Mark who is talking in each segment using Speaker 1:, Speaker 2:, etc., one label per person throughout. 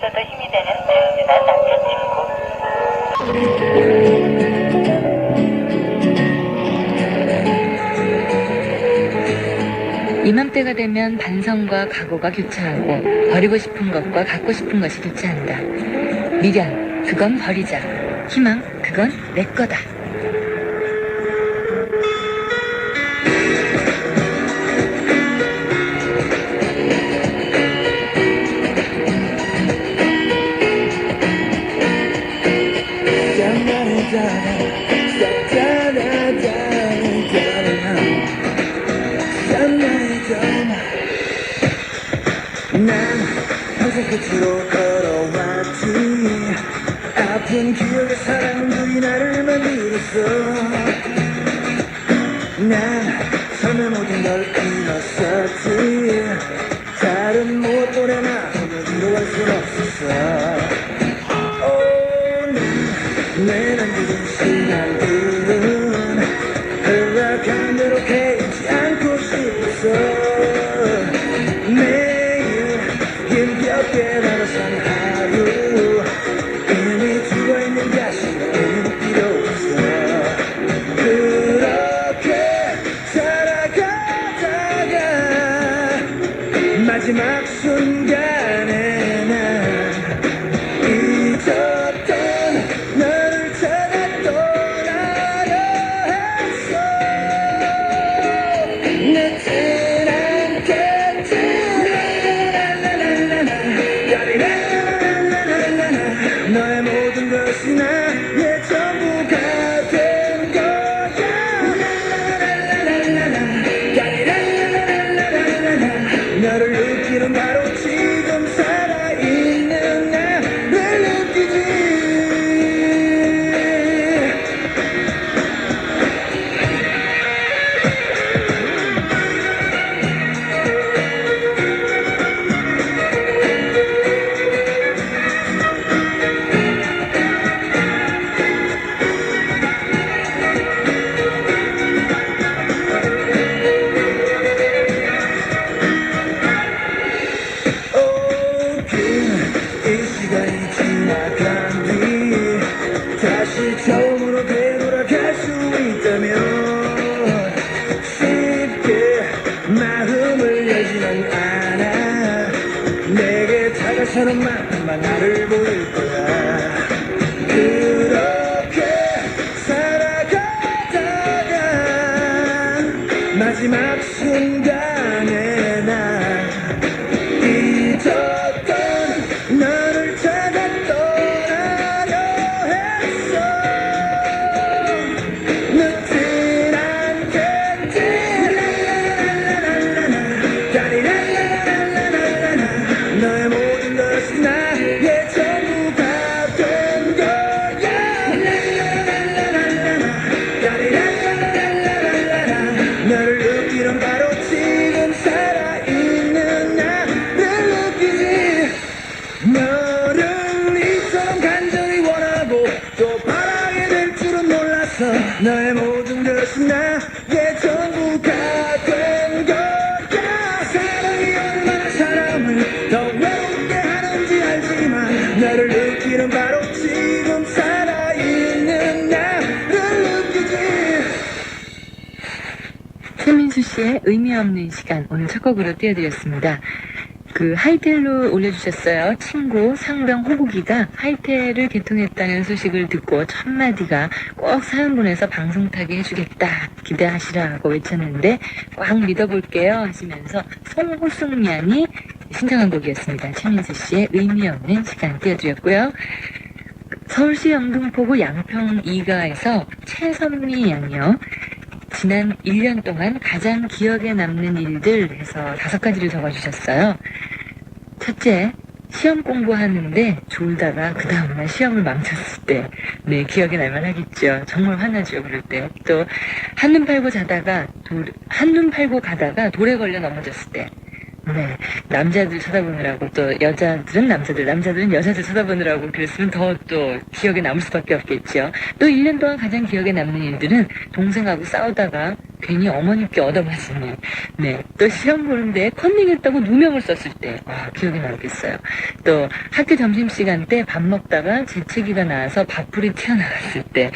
Speaker 1: 있어도 힘이 되는 든든한 남자친구. 이맘때가 되면 반성과 각오가 교차하고 버리고 싶은 것과 갖고 싶은 것이 교차한다. 미련, 그건 버리자. 희망, 그건 내 거다.
Speaker 2: 난 항상 끝으로 걸어왔지. 아픈 기억의 사랑들이 나를 만들었어. 난 삶의 모든 걸 잃었었지. 다른 무엇보다 마음을 위로할 순 없었어. 내 남겨진 시간들은 흘러간 대로 깨지 않고 싶었어. 힘겹게 나눠선 하루 이미 죽어있는 가슴은 필요 없어. 그렇게 살아가다가 마지막 순간에 난 잊었던 너를 찾아 떠나려 했어. 늦진 않겠지. 너의 모든 것이 나의 전부가 된 거야. 너를 느끼는 바로 지금 살아있는 나를 느끼지. 이 시간이 지나간 뒤 다시 처음으로 되돌아갈 수 있다면 쉽게 마음을 열지는 않아. 내게 다가서는 만큼만 나를 보일 거야. 그렇게 살아가다가 마지막 순간에 난 잊었던 너를 찾아 떠나려 했어. 늦진 않겠지. 너의 모든 것이 나의 전부가 된 거야. 너를 느끼는 바로 지금 살아있는 나를 느끼지. 너를 이처럼 간절히 원하고 또 바라게 될 줄은 몰랐어. 너의 모든 것이 나의 전부가 된 거야. 사랑이 얼마나 사람을 더 외롭게 하는지 알지만 너를 느끼는 바로 지금 살아있는 나를 느끼지.
Speaker 1: 최민수 씨의 의미 없는 시간 오늘 첫 곡으로 띄워드렸습니다. 그 하이텔로 올려주셨어요. 친구 상병 호국이가 하이텔을 개통했다는 소식을 듣고 첫 마디가 꼭 사연 보내서 방송 타게 해주겠다 기대하시라고 외쳤는데 꽉 믿어볼게요 하시면서 송호숙년이 신청한 곡이었습니다. 최민수 씨의 의미 없는 시간 띄워드렸고요. 서울시 영등포구 양평 2가에서 최선미 양이요. 지난 1년 동안 가장 기억에 남는 일들 해서 5가지를 적어주셨어요. 첫째, 시험 공부하는데 졸다가 그 다음날 시험을 망쳤을 때, 네, 기억에 날만 하겠죠. 정말 화나죠, 그럴 때. 또, 한눈 팔고 가다가 돌에 걸려 넘어졌을 때, 네, 남자들 쳐다보느라고 또 여자들은 남자들은 여자들 쳐다보느라고 그랬으면 더 또 기억에 남을 수밖에 없겠죠. 또 1년 동안 가장 기억에 남는 일들은 동생하고 싸우다가 괜히 어머니께 얻어맞은 일. 네. 또 시험 보는데 컨닝했다고 누명을 썼을 때, 기억에 남겠어요. 또 학교 점심시간 때 밥 먹다가 재채기가 나와서 밥풀이 튀어나왔을 때.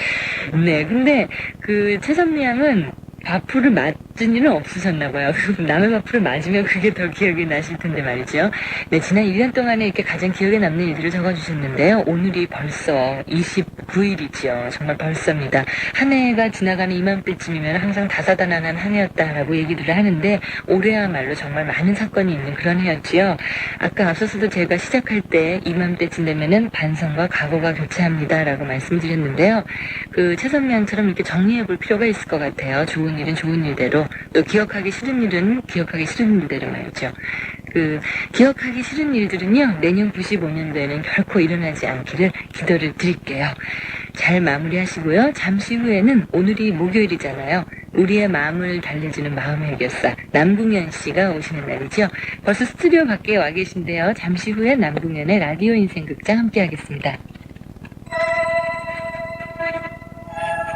Speaker 1: 네. 근데 그 최선미 양은 밥풀을 맞은 일은 없으셨나 봐요. 남의 밥풀을 맞으면 그게 더 기억이 나실 텐데 말이죠. 네, 지난 1년 동안에 이렇게 가장 기억에 남는 일들을 적어주셨는데요. 오늘이 벌써 29일이죠. 정말 벌써입니다. 한 해가 지나가는 이맘때쯤이면 항상 다사다난한 한 해였다라고 얘기를 하는데 올해야말로 정말 많은 사건이 있는 그런 해였지요. 아까 앞서서도 제가 시작할 때 이맘때쯤 되면은 반성과 각오가 교차합니다라고 말씀드렸는데요. 그 최선미 양처럼 이렇게 정리해볼 필요가 있을 것 같아요. 좋은 일은 좋은 일대로, 또 기억하기 싫은 일은 기억하기 싫은 일대로 말이죠. 그 기억하기 싫은 일들은요, 내년 95년도에는 결코 일어나지 않기를 기도를 드릴게요. 잘 마무리하시고요. 잠시 후에는 오늘이 목요일이잖아요. 우리의 마음을 달래주는 마음의 해결사 남궁현 씨가 오시는 날이죠. 벌써 스튜디오 밖에 와 계신데요. 잠시 후에 남궁현의 라디오 인생극장 함께하겠습니다.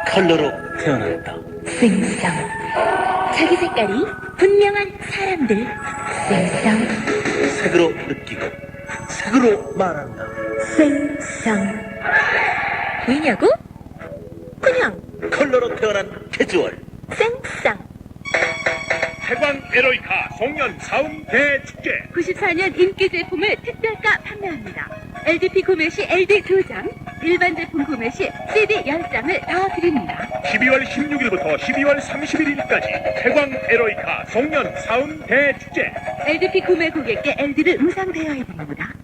Speaker 3: 컬러로 태어났다.
Speaker 4: 생성. 자기 색깔이 분명한 사람들. 생성.
Speaker 3: 색으로 느끼고 색으로 말한다.
Speaker 4: 생성. 보이냐고? 그냥
Speaker 3: 컬러로 태어난 캐주얼.
Speaker 4: 생성.
Speaker 5: 해광 에로이카 송년 사음 대축제
Speaker 4: 94년 인기 제품을 특별가 판매합니다. LDP 구매 시 LD 2장, 일반 제품 구매 시 CD 10장을 더 드립니다.
Speaker 5: 12월 16일부터 12월 31일까지 해광 에로이카 송년 사음 대축제
Speaker 4: LDP 구매 고객께 LD를 무상 대여해드립니다.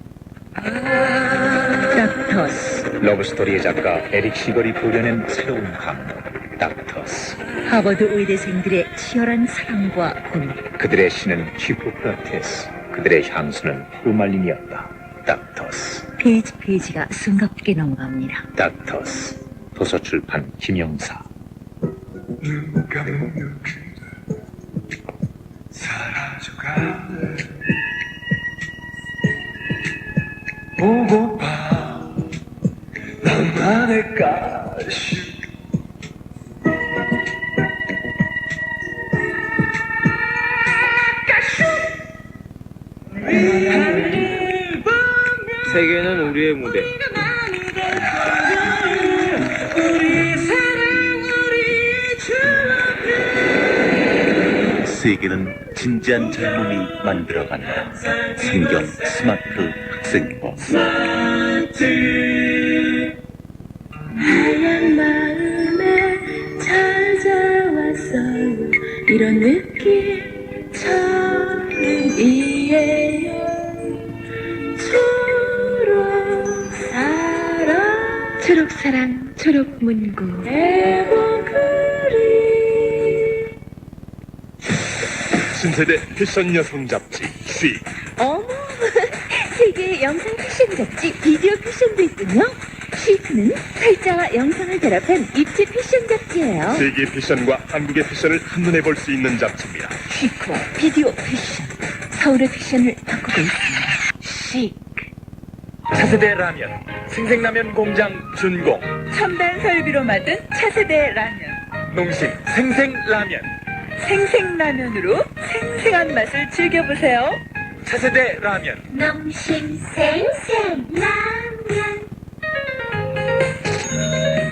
Speaker 1: 닥터스.
Speaker 6: 러브스토리의 작가 에릭 시걸이 그려낸 새로운 감독 닥터스.
Speaker 4: 하버드 의대생들의 치열한 사랑과 고민.
Speaker 6: 그들의 신은 히포크라테스, 그들의 향수는 후말린이었다. 닥터스.
Speaker 4: 페이지가 숨겁게 넘어갑니다.
Speaker 6: 닥터스. 도서출판 김영사.
Speaker 2: 눈 감는 사라져가 보고파 나만일까
Speaker 7: 세계는 우리의 무대.
Speaker 3: 세계는 진지한 젊음이 만들어간다. 성경 스마트 학생부.
Speaker 4: 하얀 마음에 찾아왔어요. 이런 느낌 처음이에요. 초록사랑, 초록문고.
Speaker 5: 신세대 패션 여성 잡지 시
Speaker 4: 어머, 세계 영상 패션 잡지 비디오 패션도 있군요. 시크는 글자와 영상을 결합한 입체 패션 잡지예요.
Speaker 5: 세계 패션과 한국의 패션을 한눈에 볼 수 있는 잡지입니다.
Speaker 4: 시크와 비디오 패션, 서울의 패션을 바꾸고 있습니다. 시크.
Speaker 7: 차세대 라면. 생생라면 공장 준공.
Speaker 8: 첨단 설비로 만든 차세대 라면.
Speaker 7: 농심 생생라면.
Speaker 8: 생생라면으로 생생한 맛을 즐겨보세요.
Speaker 7: 차세대 라면.
Speaker 4: 농심 생생라면.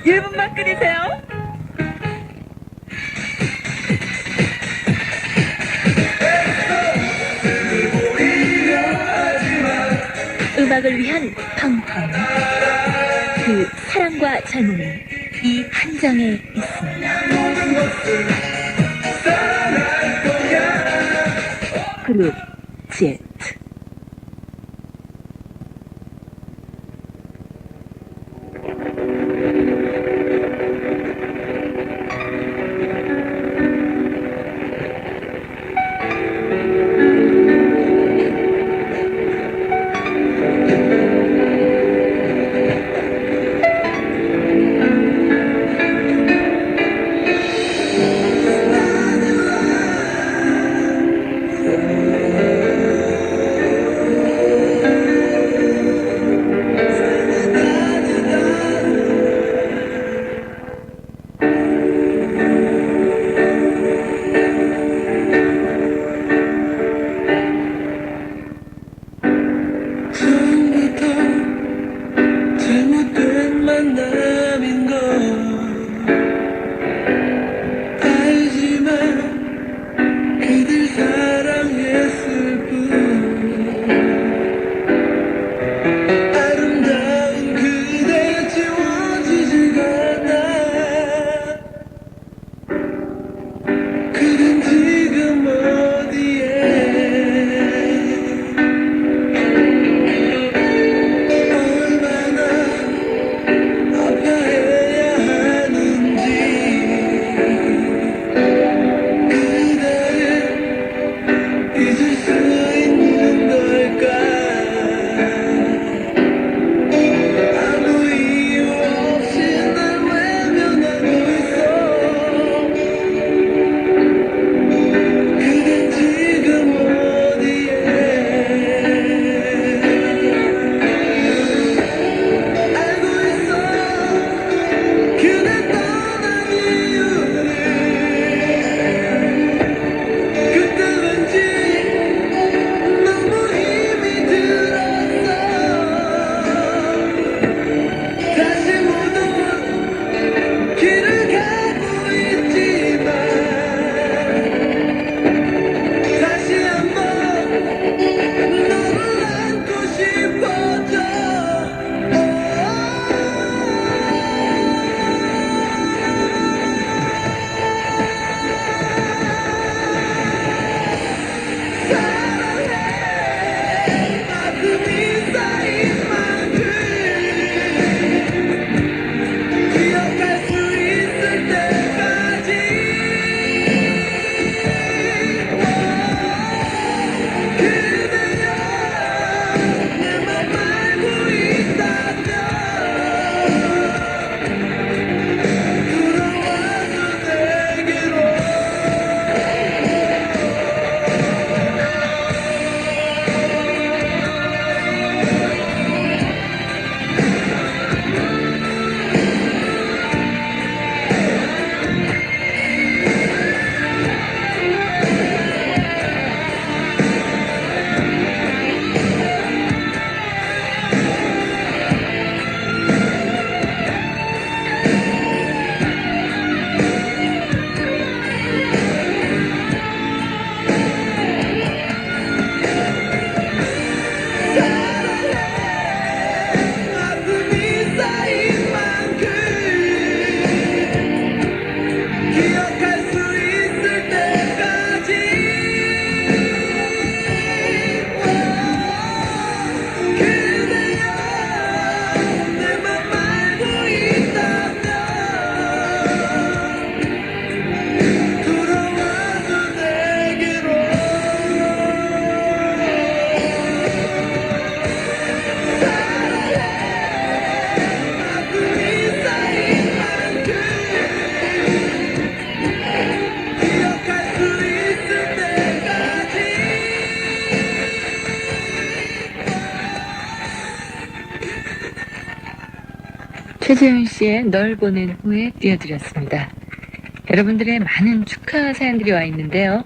Speaker 8: 1분만 끓이세요.
Speaker 4: 음악을 위한 펑펑. 그 사랑과 젊음이 이 한 장에 있습니다. 그룹 Z.
Speaker 2: 남인 걸 알지만 그들 사랑했을 뿐 아름다운 그대 지워지지가 않아 그댄 지금 어디에 얼마나 아파해야 하는지 그대를 잊을 수 있는 걸까 아무 이유 없이 날 외면하고 있어 그댄 지금 어디에 알고 있어 그대 떠난 이유를 그때 왠지 너무 힘이 들었어 다시 모두 길을 가고 있지만 다시 한번 너를 안고 싶어져 사랑해 가슴이 쌓인 만큼 기억할 수 있을 때까지 그대여 내 맘 알고 있다면 돌아와서 내게로 가슴이 쌓인 만큼 기억할 수 있을 때까지 그대여 내 맘 알고 있다면 돌아와서 내게로 가슴이 쌓인 만큼 기억할 수 있을 때까지
Speaker 1: 최재훈 씨의 널 보낸 후에 띄워드렸습니다. 여러분들의 많은 축하 사연들이 와 있는데요.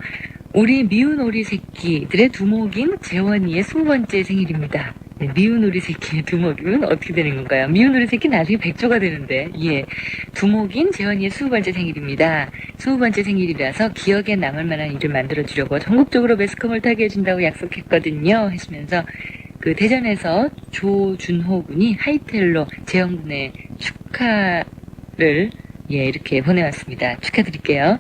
Speaker 1: 우리 미운 오리 새끼들의 두목인 재원이의 20번째 생일입니다. 네, 미운 오리 새끼의 두목이면 어떻게 되는 건가요? 미운 오리 새끼 나중에 백조가 되는데, 예. 두목인 재원이의 20번째 생일입니다. 20번째 생일이라서 기억에 남을 만한 일을 만들어주려고 전국적으로 매스컴을 타게 해준다고 약속했거든요. 하시면서 그 대전에서 조준호 군이 하이텔로 재영군의 축하를 예, 이렇게 보내왔습니다. 축하드릴게요.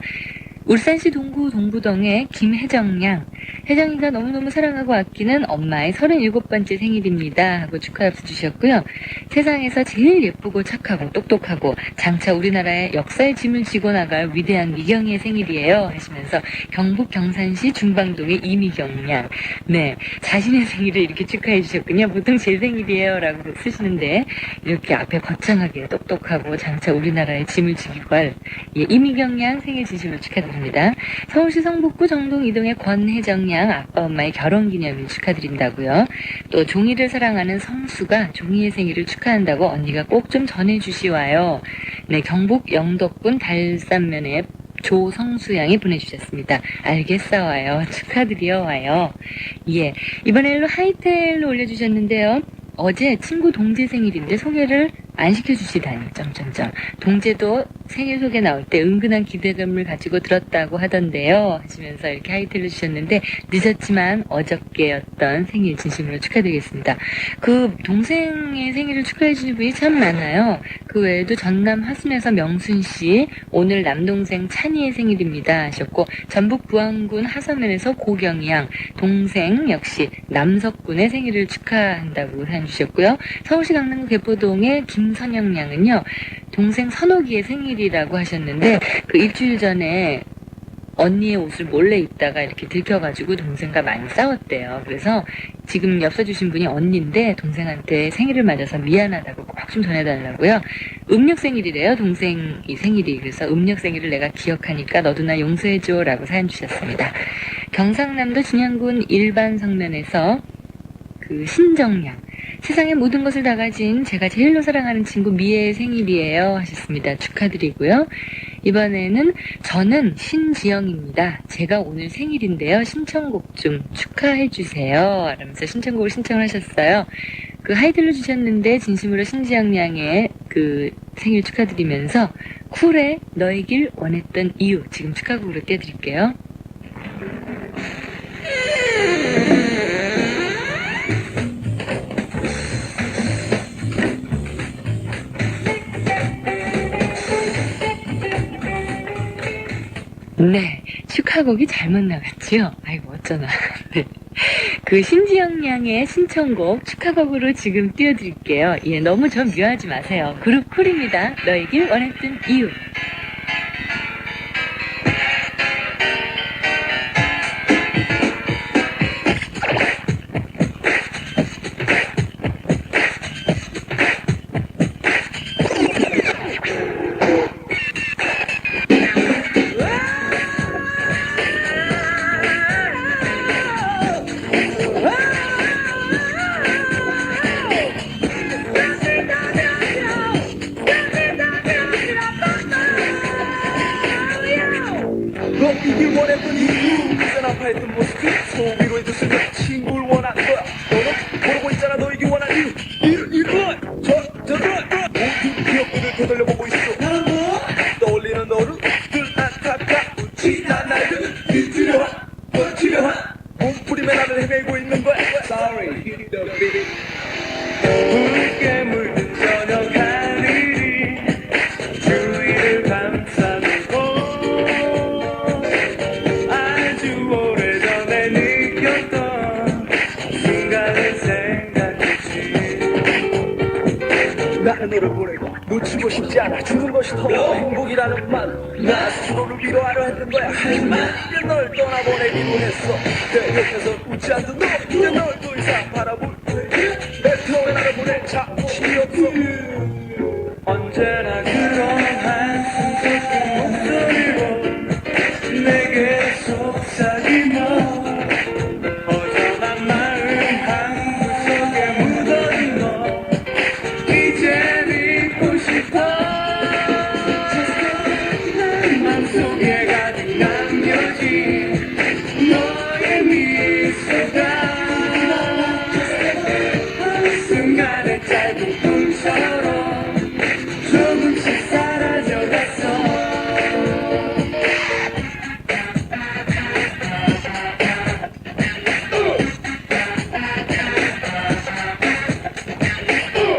Speaker 1: 울산시 동구 동부동의 김혜정 양. 혜정이가 너무너무 사랑하고 아끼는 엄마의 37번째 생일입니다. 하고 축하 합수 주셨고요. 세상에서 제일 예쁘고 착하고 똑똑하고 장차 우리나라의 역사의 짐을 지고 나갈 위대한 미경이의 생일이에요. 하시면서 경북 경산시 중방동의 이미경 양. 네, 자신의 생일을 이렇게 축하해 주셨군요. 보통 제 생일이에요. 라고 쓰시는데 이렇게 앞에 거창하게 똑똑하고 장차 우리나라의 짐을 지고 갈 예, 이미경 양 생일 진심으로 축하드립니다. 서울시 성북구 정동 이동의 권혜정 양 아빠 엄마의 결혼기념일 축하드린다고요. 또 종이를 사랑하는 성수가 종이의 생일을 축하한다고 언니가 꼭 좀 전해주시와요. 네, 경북 영덕군 달산면에 조성수 양이 보내주셨습니다. 알겠어와요. 축하드려와요. 예, 이번에는 하이텔로 올려주셨는데요. 어제 친구 동재 생일인데 소개를 안 시켜주시다니, 점점점. 동재도 생일 소개 나올 때 은근한 기대감을 가지고 들었다고 하던데요. 하시면서 이렇게 하이텔로 주셨는데, 늦었지만 어저께였던 생일 진심으로 축하드리겠습니다. 그 동생의 생일을 축하해주는 분이 참 많아요. 그 외에도 전남 화순에서 명순씨, 오늘 남동생 찬이의 생일입니다 하셨고, 전북 부안군 하서면에서 고경이 양, 동생 역시 남석군의 생일을 축하한다고 사연 주셨고요. 서울시 강남구 개포동의 김선영 양은요, 동생 선옥이의 생일이라고 하셨는데, 그 일주일 전에 언니의 옷을 몰래 입다가 이렇게 들켜가지고 동생과 많이 싸웠대요. 그래서 지금 엽서 주신 분이 언니인데 동생한테 생일을 맞아서 미안하다고 꼭 좀 전해달라고요. 음력 생일이래요, 동생이 생일이. 그래서 음력 생일을 내가 기억하니까 너도 나 용서해줘 라고 사연 주셨습니다. 경상남도 진양군 일반 성면에서 그 신정양, 세상의 모든 것을 다 가진 제가 제일로 사랑하는 친구 미애의 생일이에요 하셨습니다. 축하드리고요. 이번에는 저는 신지영입니다. 제가 오늘 생일인데요. 신청곡 좀 축하해주세요 라면서 신청곡을 신청하셨어요. 그 하이들로 주셨는데 진심으로 신지영 양의 그 생일 축하드리면서 쿨의 너이길 원했던 이유 지금 축하곡으로 띄워드릴게요. 네, 축하곡이 잘못 나갔죠? 아이고, 어쩌나. 네. 그 신지영 양의 신청곡 축하곡으로 지금 띄워드릴게요. 예, 너무 저 미워하지 마세요. 그룹 쿨입니다. 너에길 원했던 이유.
Speaker 2: 너 이길 원했던 이유 그전 아파했던 모습 소위로 해줬으면 친구를 원한 거야 너는 모르고 있잖아 너 이길 원한 이유 이건 저건 모든 기억들을 되돌려보고 있어 나는 뭐? 떠올리는 너를 늘 안타깝고 지난 날들을 잊으려 버티려 몸부림에 나를 헤매고 있는 거야 Sorry 붉게 물든 저녁 하늘이 주위를 감싸고 아주 오래전에 느꼈던 순간을 생각했지 나는 너를 보내고 놓치고 싶지 않아 주는 것이 더 행복이라는 말나 스스로를 위로하려 했던 거야 하지만 이제 널 떠나보내기로 했어 내 옆에서 웃지 않던 너 이제 널 더 이상 바라볼 내 터에 나를 보낼 자신이 없어 언제나 그런 한숨 섞인 목소리로 내게 속삭이며 허전한 마음 한구석에 묻어진 너 이젠 잊고 싶어 맘속에 가득 남겨진 너의 미소가 순간의 짧은 꿈처럼 조금씩 사라져갔어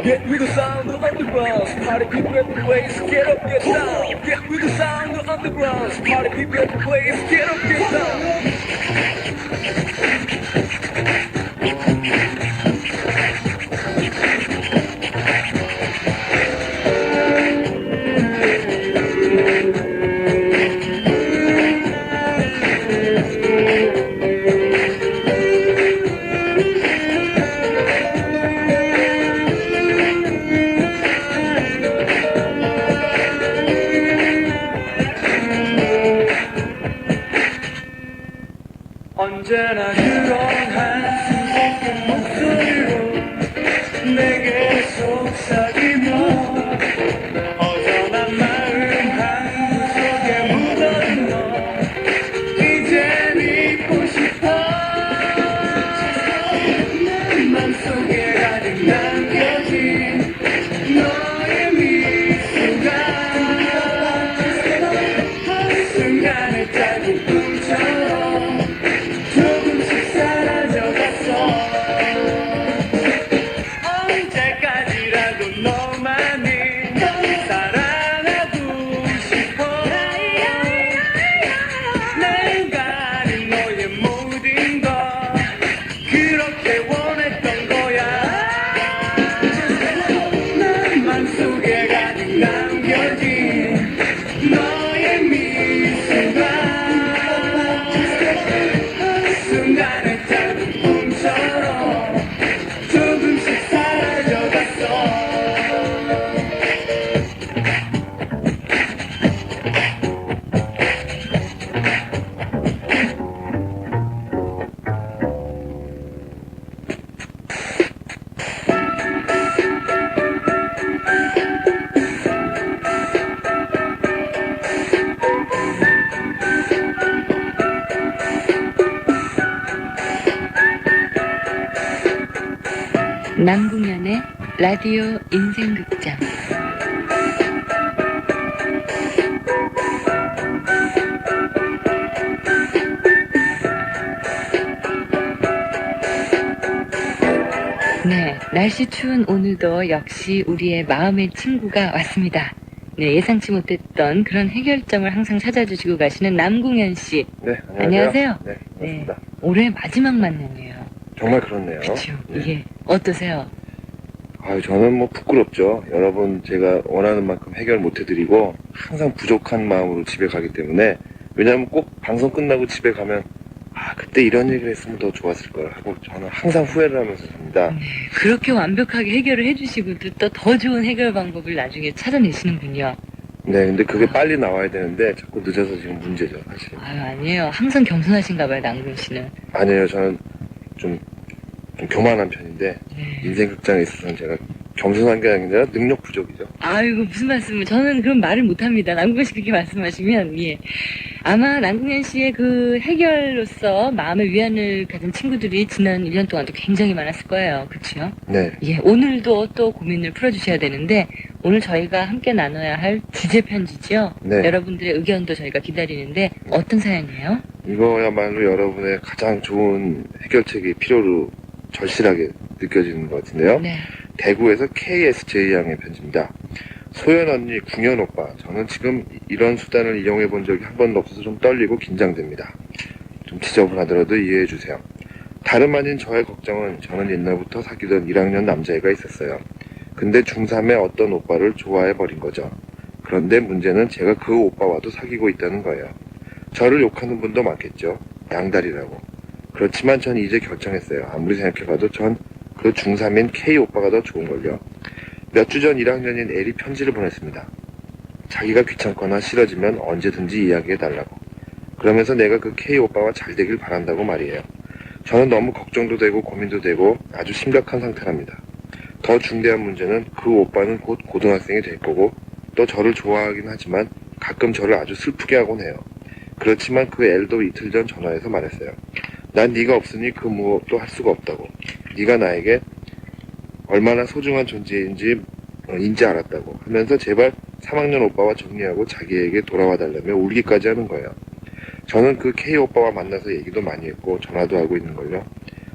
Speaker 2: Get with the sound of underground party people at the place get up get down Get with the sound of underground party people at the place get up get down 언제나 그런 한숨 섞인 목소리로 내게 속삭이며 허전한 마음 한구석에 묻어진 너 이젠 잊고 싶어 맘속에 가득 남겨진 너의
Speaker 1: 남궁현의 라디오 인생극장. 네, 날씨 추운 오늘도 역시 우리의 마음의 친구가 왔습니다. 네, 예상치 못했던 그런 해결점을 항상 찾아주시고 가시는 남궁현 씨.
Speaker 9: 네,
Speaker 1: 안녕하세요.
Speaker 9: 네,
Speaker 1: 네,
Speaker 9: 맞습니다.
Speaker 1: 올해 마지막 만남이에요.
Speaker 9: 정말 그렇네요.
Speaker 1: 그렇죠.
Speaker 9: 네.
Speaker 1: 이게 어떠세요?
Speaker 9: 아유, 저는 뭐 부끄럽죠. 여러분 제가 원하는 만큼 해결 못 해드리고 항상 부족한 마음으로 집에 가기 때문에, 왜냐하면 꼭 방송 끝나고 집에 가면 그때 이런 얘기를 했으면 더 좋았을 걸 하고 저는 항상 후회를 하면서 삽니다.
Speaker 1: 그렇게 완벽하게 해결을 해주시고도 또 더 좋은 해결 방법을 나중에 찾아내시는군요.
Speaker 9: 네, 근데 그게 빨리 나와야 되는데 자꾸 늦어서 지금 문제죠, 사실.
Speaker 1: 아유, 아니에요. 항상 겸손하신가 봐요, 남궁 씨는.
Speaker 9: 아니에요, 저는 좀 교만한 편인데
Speaker 1: 네.
Speaker 9: 인생극장에 있어서는 제가 겸손한 게 아니라 능력 부족이죠.
Speaker 1: 아이고, 무슨 말씀을. 저는 그런 말을 못합니다. 남궁현 씨 그렇게 말씀하시면, 예. 아마 남궁현 씨의 그 해결로서 마음의 위안을 가진 친구들이 지난 1년 동안도 굉장히 많았을 거예요. 그치요?
Speaker 9: 네,
Speaker 1: 예, 오늘도 또 고민을 풀어주셔야 되는데, 오늘 저희가 함께 나눠야 할 주제 편지죠?
Speaker 9: 네.
Speaker 1: 여러분들의 의견도 저희가 기다리는데, 어떤 사연이에요?
Speaker 9: 이거야말로 여러분의 가장 좋은 해결책이 필요로 절실하게 느껴지는 것 같은데요.
Speaker 1: 네.
Speaker 9: 대구에서 KSJ 양의 편지입니다. 소연 언니, 궁현 오빠, 저는 지금 이런 수단을 이용해 본 적이 한 번도 없어서 좀 떨리고 긴장됩니다. 좀 지저분하더라도 이해해 주세요. 다름 아닌 저의 걱정은, 저는 옛날부터 사귀던 1학년 남자애가 있었어요. 근데 중3의 어떤 오빠를 좋아해 버린 거죠. 그런데 문제는 제가 그 오빠와도 사귀고 있다는 거예요. 저를 욕하는 분도 많겠죠. 양다리라고. 그렇지만 전 이제 결정했어요. 아무리 생각해봐도 전 그 중3인 K 오빠가 더 좋은걸요. 몇 주 전 1학년인 L이 편지를 보냈습니다. 자기가 귀찮거나 싫어지면 언제든지 이야기해달라고. 그러면서 내가 그 K 오빠와 잘 되길 바란다고 말이에요. 저는 너무 걱정도 되고 고민도 되고 아주 심각한 상태랍니다. 더 중대한 문제는 그 오빠는 곧 고등학생이 될 거고, 또 저를 좋아하긴 하지만 가끔 저를 아주 슬프게 하곤 해요. 그렇지만 그 L도 이틀 전 전화해서 말했어요. 난 네가 없으니 그 무엇도 할 수가 없다고. 네가 나에게 얼마나 소중한 존재인지 인지 알았다고 하면서 제발 3학년 오빠와 정리하고 자기에게 돌아와 달라며 울기까지 하는 거예요. 저는 그 K 오빠와 만나서 얘기도 많이 했고 전화도 하고 있는걸요.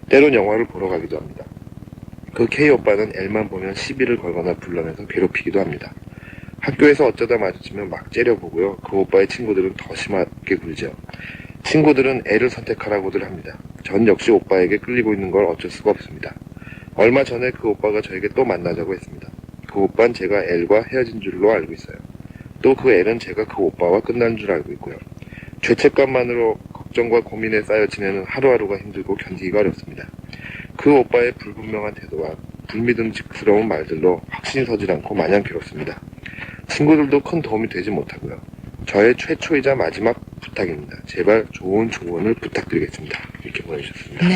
Speaker 9: 때론 영화를 보러 가기도 합니다. 그 K 오빠는 L만 보면 시비를 걸거나 불러내서 괴롭히기도 합니다. 학교에서 어쩌다 마주치면 막 째려보고요. 그 오빠의 친구들은 더 심하게 굴죠. 친구들은 L을 선택하라고들 합니다. 전 역시 오빠에게 끌리고 있는 걸 어쩔 수가 없습니다. 얼마 전에 그 오빠가 저에게 또 만나자고 했습니다. 그 오빠는 제가 L과 헤어진 줄로 알고 있어요. 또 그 L은 제가 그 오빠와 끝난 줄 알고 있고요. 죄책감만으로 걱정과 고민에 쌓여 지내는 하루하루가 힘들고 견디기가 어렵습니다. 그 오빠의 불분명한 태도와 불미듬직스러운 말들로 확신이 서질 않고 마냥 괴롭습니다. 친구들도 큰 도움이 되지 못하고요. 저의 최초이자 마지막 부탁입니다. 제발 좋은 조언을 부탁드리겠습니다. 이렇게 보내주셨습니다.
Speaker 1: 네.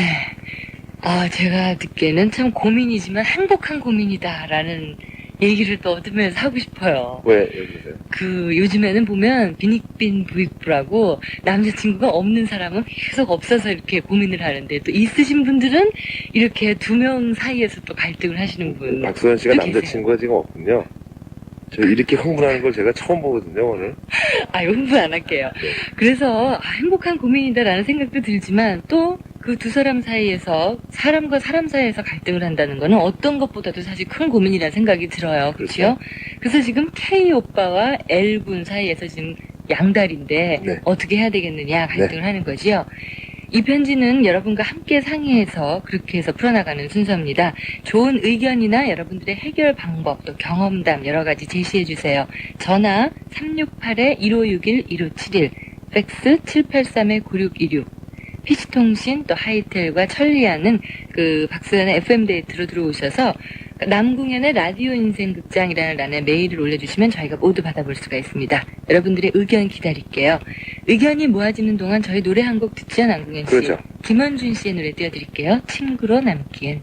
Speaker 1: 제가 듣기에는 참 고민이지만 행복한 고민이다라는 얘기를 또 얻으면서 하고 싶어요.
Speaker 9: 왜 여기세요?
Speaker 1: 요즘에는 보면 빈익빈 부익부라고 남자친구가 없는 사람은 계속 없어서 이렇게 고민을 하는데, 또 있으신 분들은 이렇게 두 명 사이에서 또 갈등을 하시는 분.
Speaker 9: 박소연 씨가
Speaker 1: 또 계세요.
Speaker 9: 남자친구가 지금 없군요. 저 이렇게 흥분하는 걸 제가 처음 보거든요, 오늘.
Speaker 1: 흥분 안 할게요.
Speaker 9: 네.
Speaker 1: 그래서 행복한 고민이다라는 생각도 들지만, 또 그 두 사람 사이에서, 사람과 사람 사이에서 갈등을 한다는 거는 어떤 것보다도 사실 큰 고민이라는 생각이 들어요. 그렇죠? 그래서 지금 K 오빠와 L 군 사이에서 지금 양다리인데
Speaker 9: 네.
Speaker 1: 어떻게 해야 되겠느냐 갈등을 하는 거지요. 이 편지는 여러분과 함께 상의해서 그렇게 해서 풀어나가는 순서입니다. 좋은 의견이나 여러분들의 해결 방법, 또 경험담 여러 가지 제시해 주세요. 전화 368-1561-1571, 팩스 783-9616, PC통신 또 하이텔과 천리안은 그 박소연의 FM데이트로 들어오셔서 남궁현의 라디오 인생극장이라는 란에 메일을 올려주시면 저희가 모두 받아볼 수가 있습니다. 여러분들의 의견 기다릴게요. 의견이 모아지는 동안 저희 노래 한 곡 듣죠, 남궁현 씨?
Speaker 9: 그렇죠.
Speaker 1: 김원준 씨의 노래 띄워드릴게요. 친구로 남기엔.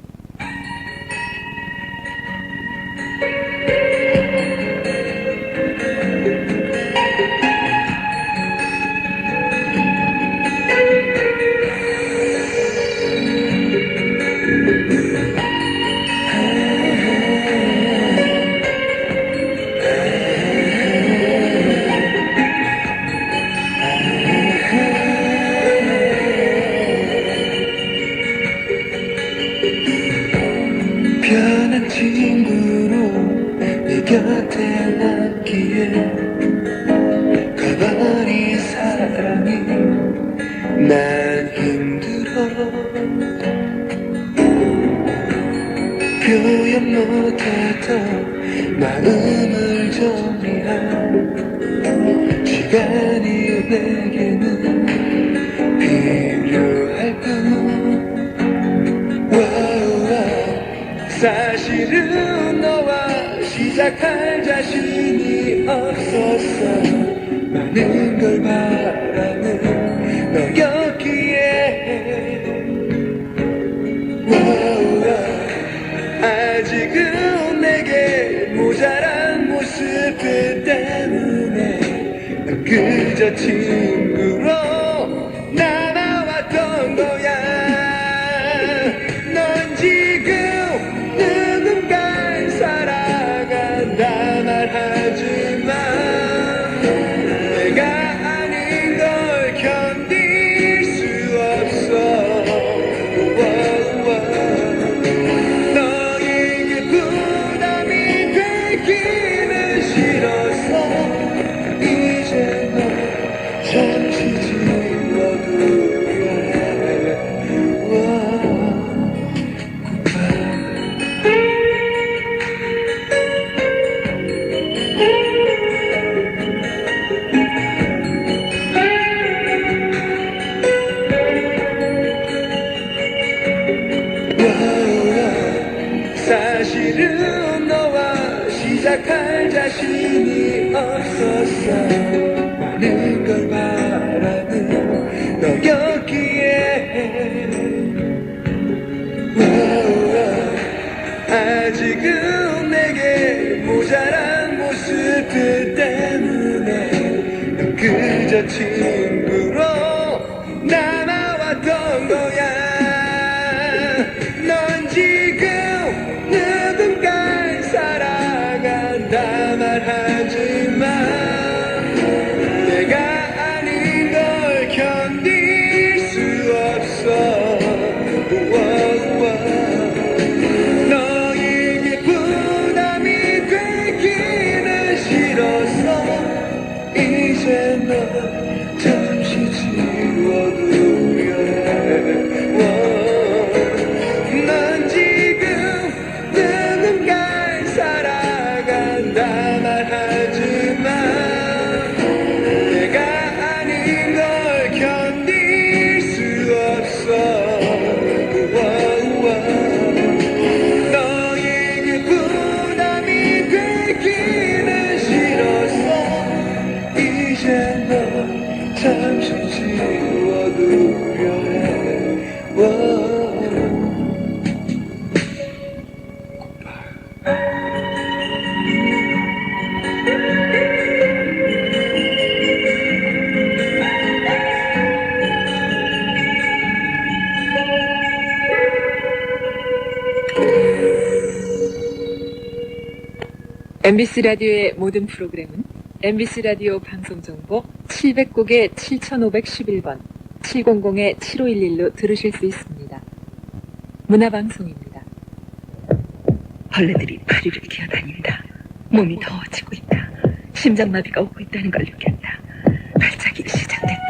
Speaker 2: 편한 친구로 내 곁에 남기에 가만히 사랑이 난 힘들어 표현 못했던 마음을 정리할 시간이 내게는 필요할 뿐 사실은 너와 시작할 자신이 없었어 많은 걸 바라는 너였기에 아직은 내게 모자란 모습들 때문에 난 그저 친구로 남아왔던 거야 넌 지금 누군가를 살아간다 말하지만 내가 아닌 걸 견딜 수 없어 너에게 부담이 되기는 싫어서 이제 너 잠시 지워두려 해 사실은 너와 시작할 자신이 없었어 많은 걸 바라는 너였기에 아직은 내게 모자란 모습들 때문에 난 그저 친구로 남아왔던 거야 넌 지금 누군가를 살아간다 말하지만 내가 아닌 걸 견딜 수 없어 너에게 부담이 되기는 싫어서 이제 너 잠시 지워두려 해 넌 지금 누군가를 살아간다 말하지만 내가 아닌 걸 견딜 수 없어 너에게 부담이 되기는 싫어서 이제 너 잠시 지워두려 해
Speaker 1: MBC 라디오의 모든 프로그램은 MBC 라디오 방송정보 700국에 7511번, 700에 7511로 들으실 수 있습니다. 문화방송입니다.
Speaker 8: 벌레들이 파리를 기어다닌다. 몸이 더워지고 있다. 심장마비가 오고 있다는 걸 느꼈다. 발작이 시작됐다.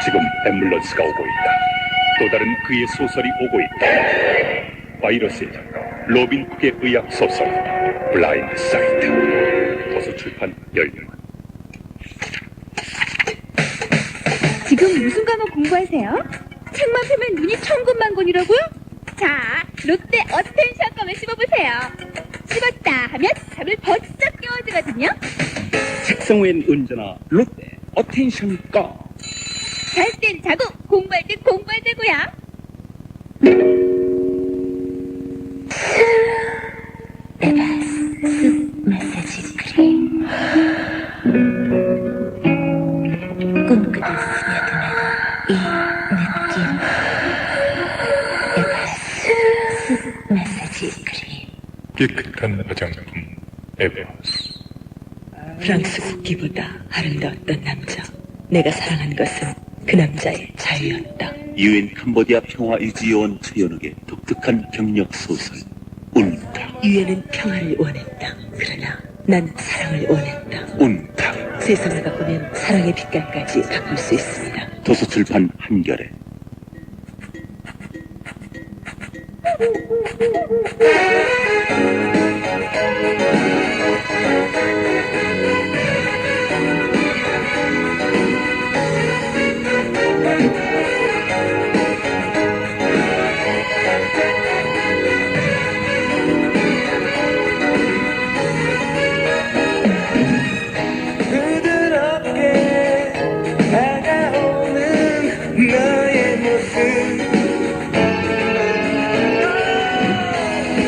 Speaker 5: 지금 앰뷸런스가 오고 있다. 또 다른 그의 소설이 오고 있다. 바이러스의 작가 로빈 쿡의 의학 소설 블라인드 사이트. 도서출판 열려.
Speaker 4: 지금 무슨 과목 공부하세요? 책만 펴면 눈이 천군만군이라고요? 자, 롯데 어텐션 껌을 씹어보세요. 씹었다 하면 잠을 벌쩍 깨워주거든요.
Speaker 5: 책상 위엔 언제나 롯데 어텐션 껌.
Speaker 4: 잘 땐 자고 공부할 땐 공부하자고요. 마사지 크림 꿈꾸듯 스며드는 이 느낌 에바스 마사지 크림
Speaker 5: 깨끗한 화장품 에버스.
Speaker 8: 프랑스 국기보다 아름다웠던 남자. 내가 사랑한 것은 그 남자의 자유였다.
Speaker 3: 유엔 캄보디아 평화 유지요원 최연욱의 독특한 경력 소설 운탁,
Speaker 8: 유엔은 평화를 원했다. 그러나 난 사랑을 원했다.
Speaker 3: 운탁.
Speaker 8: 세상을 바꾸면 사랑의 빛깔까지 바꿀 수 있습니다.
Speaker 3: 도서출판 한겨레.
Speaker 2: 부드럽게 다가오는 너의 모습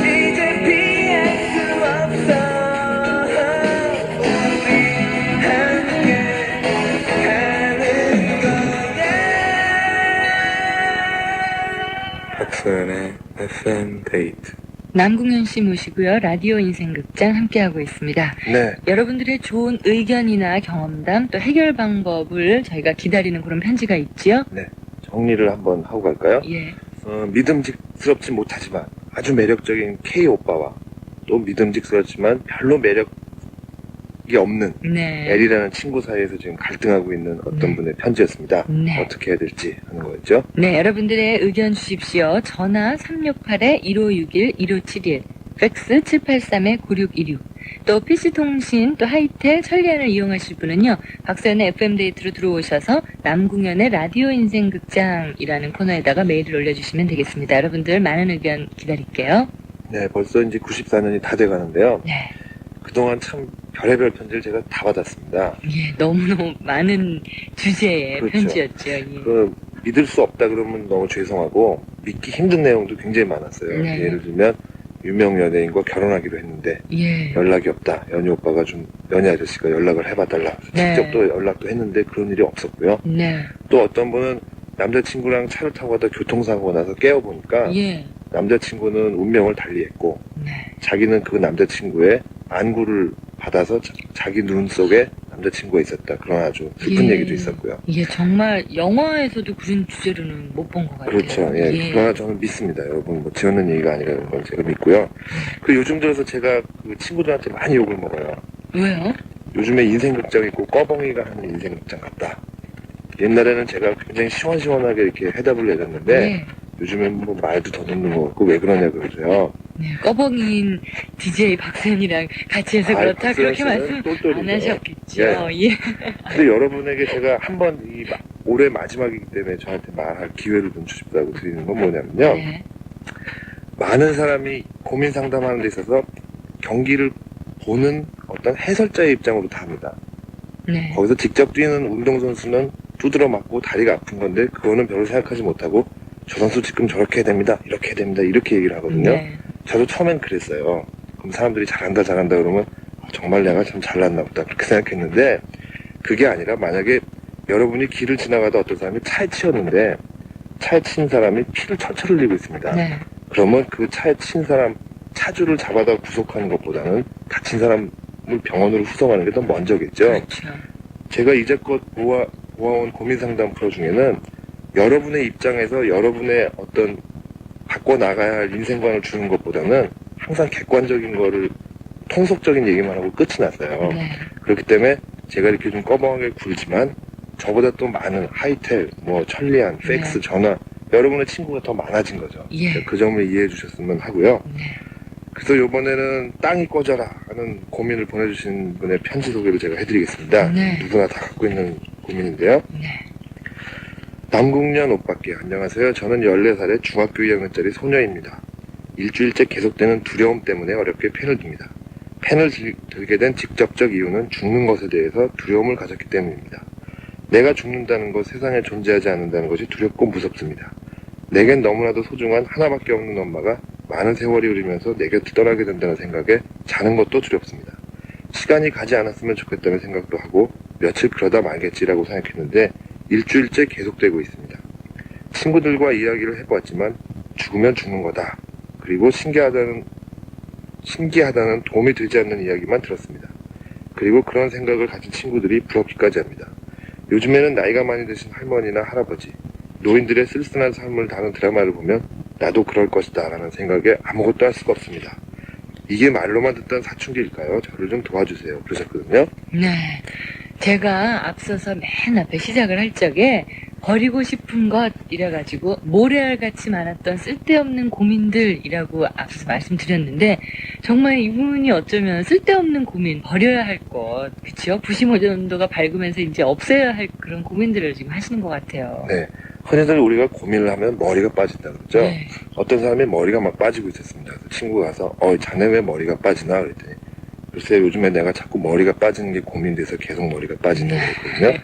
Speaker 2: 이제 피할 수 없어 우리 함께 하는 거야. 박소연의 FM 데이트.
Speaker 1: 남궁현 씨 모시고요. 라디오 인생극장 함께하고 있습니다.
Speaker 9: 네,
Speaker 1: 여러분들의 좋은 의견이나 경험담 또 해결 방법을 저희가 기다리는 그런 편지가 있지요.
Speaker 9: 정리를 한번 하고 갈까요?
Speaker 1: 예.
Speaker 9: 믿음직스럽지 못하지만 아주 매력적인 K 오빠와 또 믿음직스럽지만 별로 매력이 없는
Speaker 1: 네.
Speaker 9: L이라는 친구 사이에서 지금 갈등하고 있는 어떤 분의 편지였습니다.
Speaker 1: 네.
Speaker 9: 어떻게 해야 될지 하는 거였죠?
Speaker 1: 네, 여러분들의 의견 주십시오. 전화 368-1561-1571, 팩스 783-9616. 또 PC통신, 또 하이텔, 천리안을 이용하실 분은요, 박서연의 FM데이트로 들어오셔서 남궁현의 라디오 인생극장이라는 코너에다가 메일을 올려주시면 되겠습니다. 여러분들 많은 의견 기다릴게요.
Speaker 9: 네, 벌써 이제 94년이 다 돼가는데요.
Speaker 1: 네.
Speaker 9: 그동안 참 별의별 편지를 제가 다 받았습니다.
Speaker 1: 예, 너무너무 많은 주제의
Speaker 9: 그렇죠.
Speaker 1: 편지였죠. 예.
Speaker 9: 믿을 수 없다 그러면 너무 죄송하고 믿기 힘든 내용도 굉장히 많았어요.
Speaker 1: 네.
Speaker 9: 예를 들면 유명 연예인과 결혼하기로 했는데
Speaker 1: 예.
Speaker 9: 연락이 없다. 연희 오빠가 연희 아저씨가 연락을 해봐달라.
Speaker 1: 네.
Speaker 9: 직접 또 연락도 했는데 그런 일이 없었고요.
Speaker 1: 네.
Speaker 9: 또 어떤 분은 남자친구랑 차를 타고 가다 교통사고가 나서 깨어보니까
Speaker 1: 예.
Speaker 9: 남자친구는 운명을 달리했고
Speaker 1: 네.
Speaker 9: 자기는 그 남자친구의 안구를 받아서 자기 눈 속에 남자친구가 있었다. 그런 아주 슬픈
Speaker 1: 예.
Speaker 9: 얘기도 있었고요.
Speaker 1: 이게 정말 영화에서도 그런 주제로는 못 본 것 같아요.
Speaker 9: 그렇죠. 예. 그러나 저는 믿습니다. 여러분, 뭐, 지어낸 얘기가 아니라는 걸 제가 믿고요. 그 요즘 들어서 제가 그 친구들한테 많이 욕을 먹어요.
Speaker 1: 왜요?
Speaker 9: 요즘에 인생극장 있고 꺼벙이가 하는 인생극장 같다. 옛날에는 제가 굉장히 시원시원하게 이렇게 해답을 내렸는데,
Speaker 1: 네.
Speaker 9: 요즘엔 뭐 말도 더 놓는 거 같고, 왜 그러냐 그러세요.
Speaker 1: 네, 꺼벙이인 DJ 박세현이랑 같이 해서 그렇다
Speaker 9: 박세현
Speaker 1: 그렇게
Speaker 9: 씨는
Speaker 1: 말씀
Speaker 9: 똘똘이죠.
Speaker 1: 안 하셨겠죠.
Speaker 9: 예.
Speaker 1: 예.
Speaker 9: 근데 여러분에게 제가 한번 올해 마지막이기 때문에 저한테 말할 기회를 좀 주십사고 드리는 건 뭐냐면요.
Speaker 1: 네.
Speaker 9: 많은 사람이 고민 상담하는 데 있어서 경기를 보는 어떤 해설자의 입장으로 다 합니다.
Speaker 1: 네.
Speaker 9: 거기서 직접 뛰는 운동선수는 두드러 맞고 다리가 아픈 건데 그거는 별로 생각하지 못하고 저 선수 지금 저렇게 해야 됩니다. 이렇게 해야 됩니다. 이렇게 얘기를 하거든요.
Speaker 1: 네.
Speaker 9: 저도 처음엔 그랬어요. 그럼 사람들이 잘한다 그러면 정말 내가 참 잘났나 보다 그렇게 생각했는데 그게 아니라 만약에 여러분이 길을 지나가다 어떤 사람이 차에 치였는데 차에 친 사람이 피를 철철 흘리고 있습니다.
Speaker 1: 네.
Speaker 9: 그러면 그 차에 친 사람 차주를 잡아다 구속하는 것보다는 다친 사람을 병원으로 후송하는 게 더 먼저겠죠.
Speaker 1: 그렇죠.
Speaker 9: 제가 이제껏 모아온 고민상담 프로 중에는 여러분의 입장에서 여러분의 어떤 바꿔나가야 할 인생관을 주는 것보다는 항상 객관적인 거를 통속적인 얘기만 하고 끝이 났어요.
Speaker 1: 네.
Speaker 9: 그렇기 때문에 제가 이렇게 좀 꺼벙하게 굴지만 저보다 또 많은 하이텔, 뭐 천리안, 팩스,
Speaker 1: 네.
Speaker 9: 전화 여러분의 친구가 더 많아진 거죠.
Speaker 1: 예.
Speaker 9: 그 점을 이해해 주셨으면 하고요.
Speaker 1: 네.
Speaker 9: 그래서 이번에는 땅이 꺼져라 하는 고민을 보내주신 분의 편지 소개를 제가 해드리겠습니다.
Speaker 1: 네.
Speaker 9: 누구나 다 갖고 있는 고민인데요.
Speaker 1: 네.
Speaker 9: 남궁년 오빠께 안녕하세요. 저는 14살의 중학교 2학년짜리 소녀입니다. 일주일째 계속되는 두려움 때문에 어렵게 펜을 듭니다. 펜을 들게 된 직접적 이유는 죽는 것에 대해서 두려움을 가졌기 때문입니다. 내가 죽는다는 것, 세상에 존재하지 않는다는 것이 두렵고 무섭습니다. 내겐 너무나도 소중한 하나밖에 없는 엄마가 많은 세월이 흐르면서 내 곁을 떠나게 된다는 생각에 자는 것도 두렵습니다. 시간이 가지 않았으면 좋겠다는 생각도 하고 며칠 그러다 말겠지라고 생각했는데 일주일째 계속되고 있습니다. 친구들과 이야기를 해보았지만 죽으면 죽는 거다. 그리고 신기하다는 도움이 되지 않는 이야기만 들었습니다. 그리고 그런 생각을 가진 친구들이 부럽기까지 합니다. 요즘에는 나이가 많이 드신 할머니나 할아버지, 노인들의 쓸쓸한 삶을 다룬 드라마를 보면 나도 그럴 것이다 라는 생각에 아무것도 할 수가 없습니다. 이게 말로만 듣던 사춘기일까요? 저를 좀 도와주세요. 그러셨거든요.
Speaker 1: 네. 제가 앞서서 맨 앞에 시작을 할 적에 버리고 싶은 것 이래가지고 모래알같이 많았던 쓸데없는 고민들이라고 앞서 말씀드렸는데 정말 이분이 어쩌면 쓸데없는 고민, 버려야 할 것, 그쵸? 부심오전도가 밝으면서 이제 없애야 할 그런 고민들을 지금 하시는 것 같아요.
Speaker 9: 네. 흔히들 우리가 고민을 하면 머리가 빠진다 그러죠.
Speaker 1: 네.
Speaker 9: 어떤 사람이 머리가 막 빠지고 있었습니다. 그래서 친구가 가서 자네 왜 머리가 빠지나 그랬더니 글쎄 요즘에 내가 자꾸 머리가 빠지는 게 고민돼서 계속 머리가 빠진다고 그랬거든요.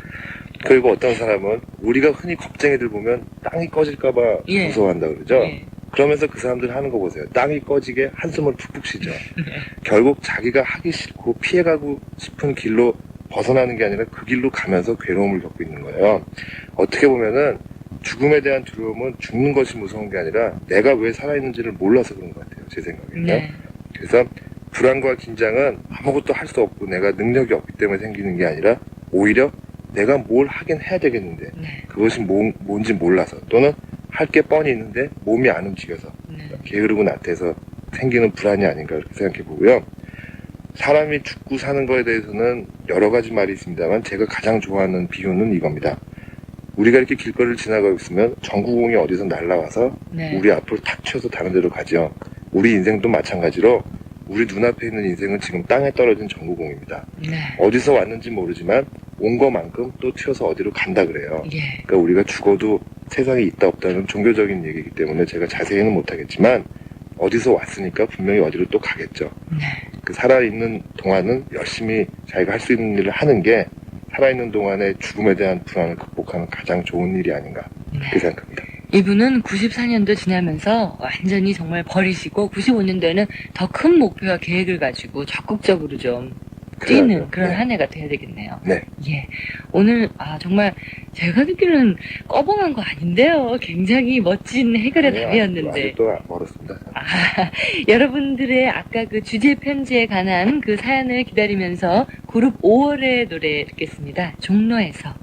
Speaker 9: 그리고 어떤 사람은 우리가 흔히 겁쟁이들 보면 땅이 꺼질까봐
Speaker 1: 예.
Speaker 9: 무서워한다 그러죠.
Speaker 1: 예.
Speaker 9: 그러면서 그 사람들 하는 거 보세요. 땅이 꺼지게 한숨을 푹푹 쉬죠. 결국 자기가 하기 싫고 피해가고 싶은 길로 벗어나는 게 아니라 그 길로 가면서 괴로움을 겪고 있는 거예요. 어떻게 보면은 죽음에 대한 두려움은 죽는 것이 무서운 게 아니라 내가 왜 살아있는지를 몰라서 그런 것 같아요. 제 생각에는.
Speaker 1: 네.
Speaker 9: 그래서 불안과 긴장은 아무것도 할 수 없고 내가 능력이 없기 때문에 생기는 게 아니라 오히려 내가 뭘 하긴 해야 되겠는데
Speaker 1: 네.
Speaker 9: 그것이 뭔지 몰라서 또는 할 게 뻔히 있는데 몸이 안 움직여서
Speaker 1: 네.
Speaker 9: 게으르고 나태해서 생기는 불안이 아닌가 그렇게 생각해 보고요. 사람이 죽고 사는 거에 대해서는 여러 가지 말이 있습니다만 제가 가장 좋아하는 비유는 이겁니다. 우리가 이렇게 길거리를 지나가고 있으면 전구공이 어디서 날아와서
Speaker 1: 네.
Speaker 9: 우리 앞으로 탁 튀어서 다른 데로 가죠. 우리 인생도 마찬가지로 우리 눈앞에 있는 인생은 지금 땅에 떨어진 전구공입니다.
Speaker 1: 네.
Speaker 9: 어디서 왔는지 모르지만 온 것만큼 또 튀어서 어디로 간다 그래요.
Speaker 1: 예.
Speaker 9: 그러니까 우리가 죽어도 세상에 있다 없다는 종교적인 얘기이기 때문에 제가 자세히는 못하겠지만 어디서 왔으니까 분명히 어디로 또 가겠죠.
Speaker 1: 네.
Speaker 9: 그 살아있는 동안은 열심히 자기가 할 수 있는 일을 하는 게 살아있는 동안에 죽음에 대한 불안을 극복하는 가장 좋은 일이 아닌가 그렇게 생각합니다.
Speaker 1: 이분은 94년도 지나면서 완전히 정말 버리시고 95년도에는 더 큰 목표와 계획을 가지고 적극적으로 좀 뛰는
Speaker 9: 그래야죠.
Speaker 1: 그런
Speaker 9: 네.
Speaker 1: 한 해가 돼야 되겠네요.
Speaker 9: 네.
Speaker 1: 예. 오늘 정말 제가 듣기로는 꺼벙한 거 아닌데요. 굉장히 멋진 해결의 답이었는데.
Speaker 9: 아직도 멀었습니다.
Speaker 1: 여러분들의 아까 그 주제 편지에 관한 그 사연을 기다리면서 그룹 5월의 노래 듣겠습니다. 종로에서.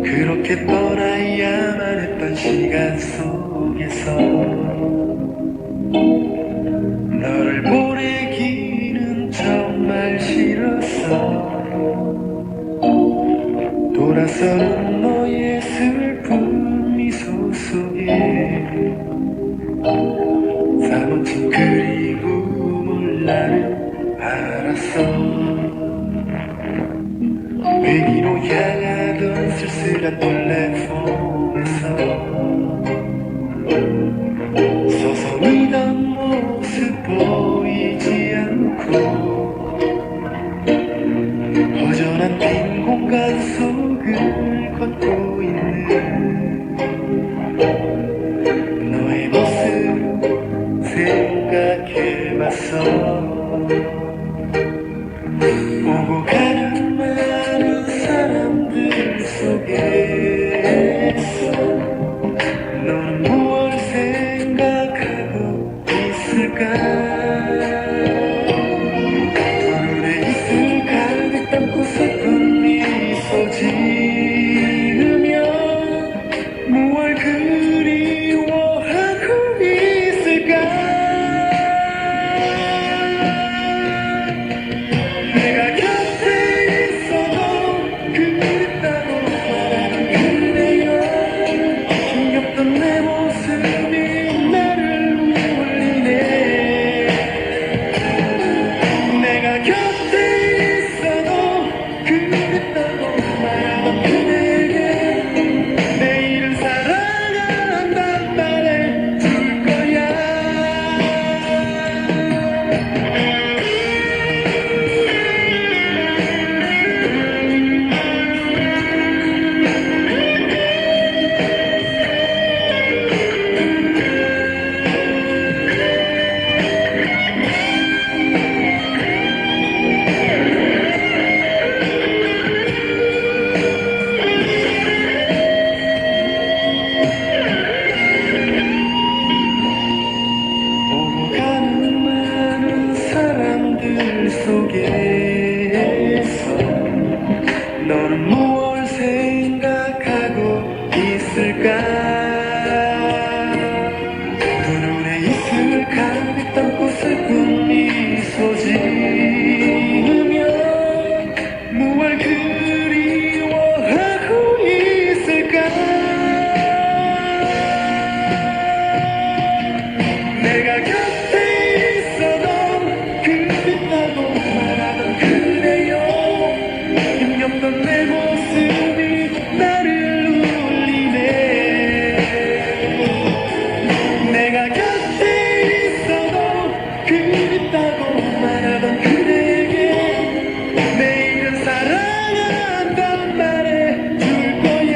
Speaker 2: 그렇게 떠나야만 했던 시간 속에서 너를 보내기는 정말 싫었어. 돌아서는 너의 슬픈 미소 속에 사무친 그리움을 나는 알았어. 회기로 향하던 쓸쓸한 플랫폼에서 서성이던 모습 보이지 않고 허전한 빈 공간 속을 걷고 있는 너의 모습 생각해봤어. 오고 가는 많은 사람들 속에서 너는 무엇을 생각하고 있을까? 눈에 입술 가득 담고 슬픈 미소 지으며 무얼 그리워하고 있을까? 내가 곁에 있어도 그립다고 말하는 그대여 힘겹던 내 모습이 나를 울리네. 내가 곁에 있어도 그리워하고 있을까 내가 곁에 있어도 그립다고 말하던 그래요 힘없던 내 모습이 나를 울리네 내가 곁에 있어도 그립다고 말하던 그대에게 내일은 사랑한단 말해줄 거야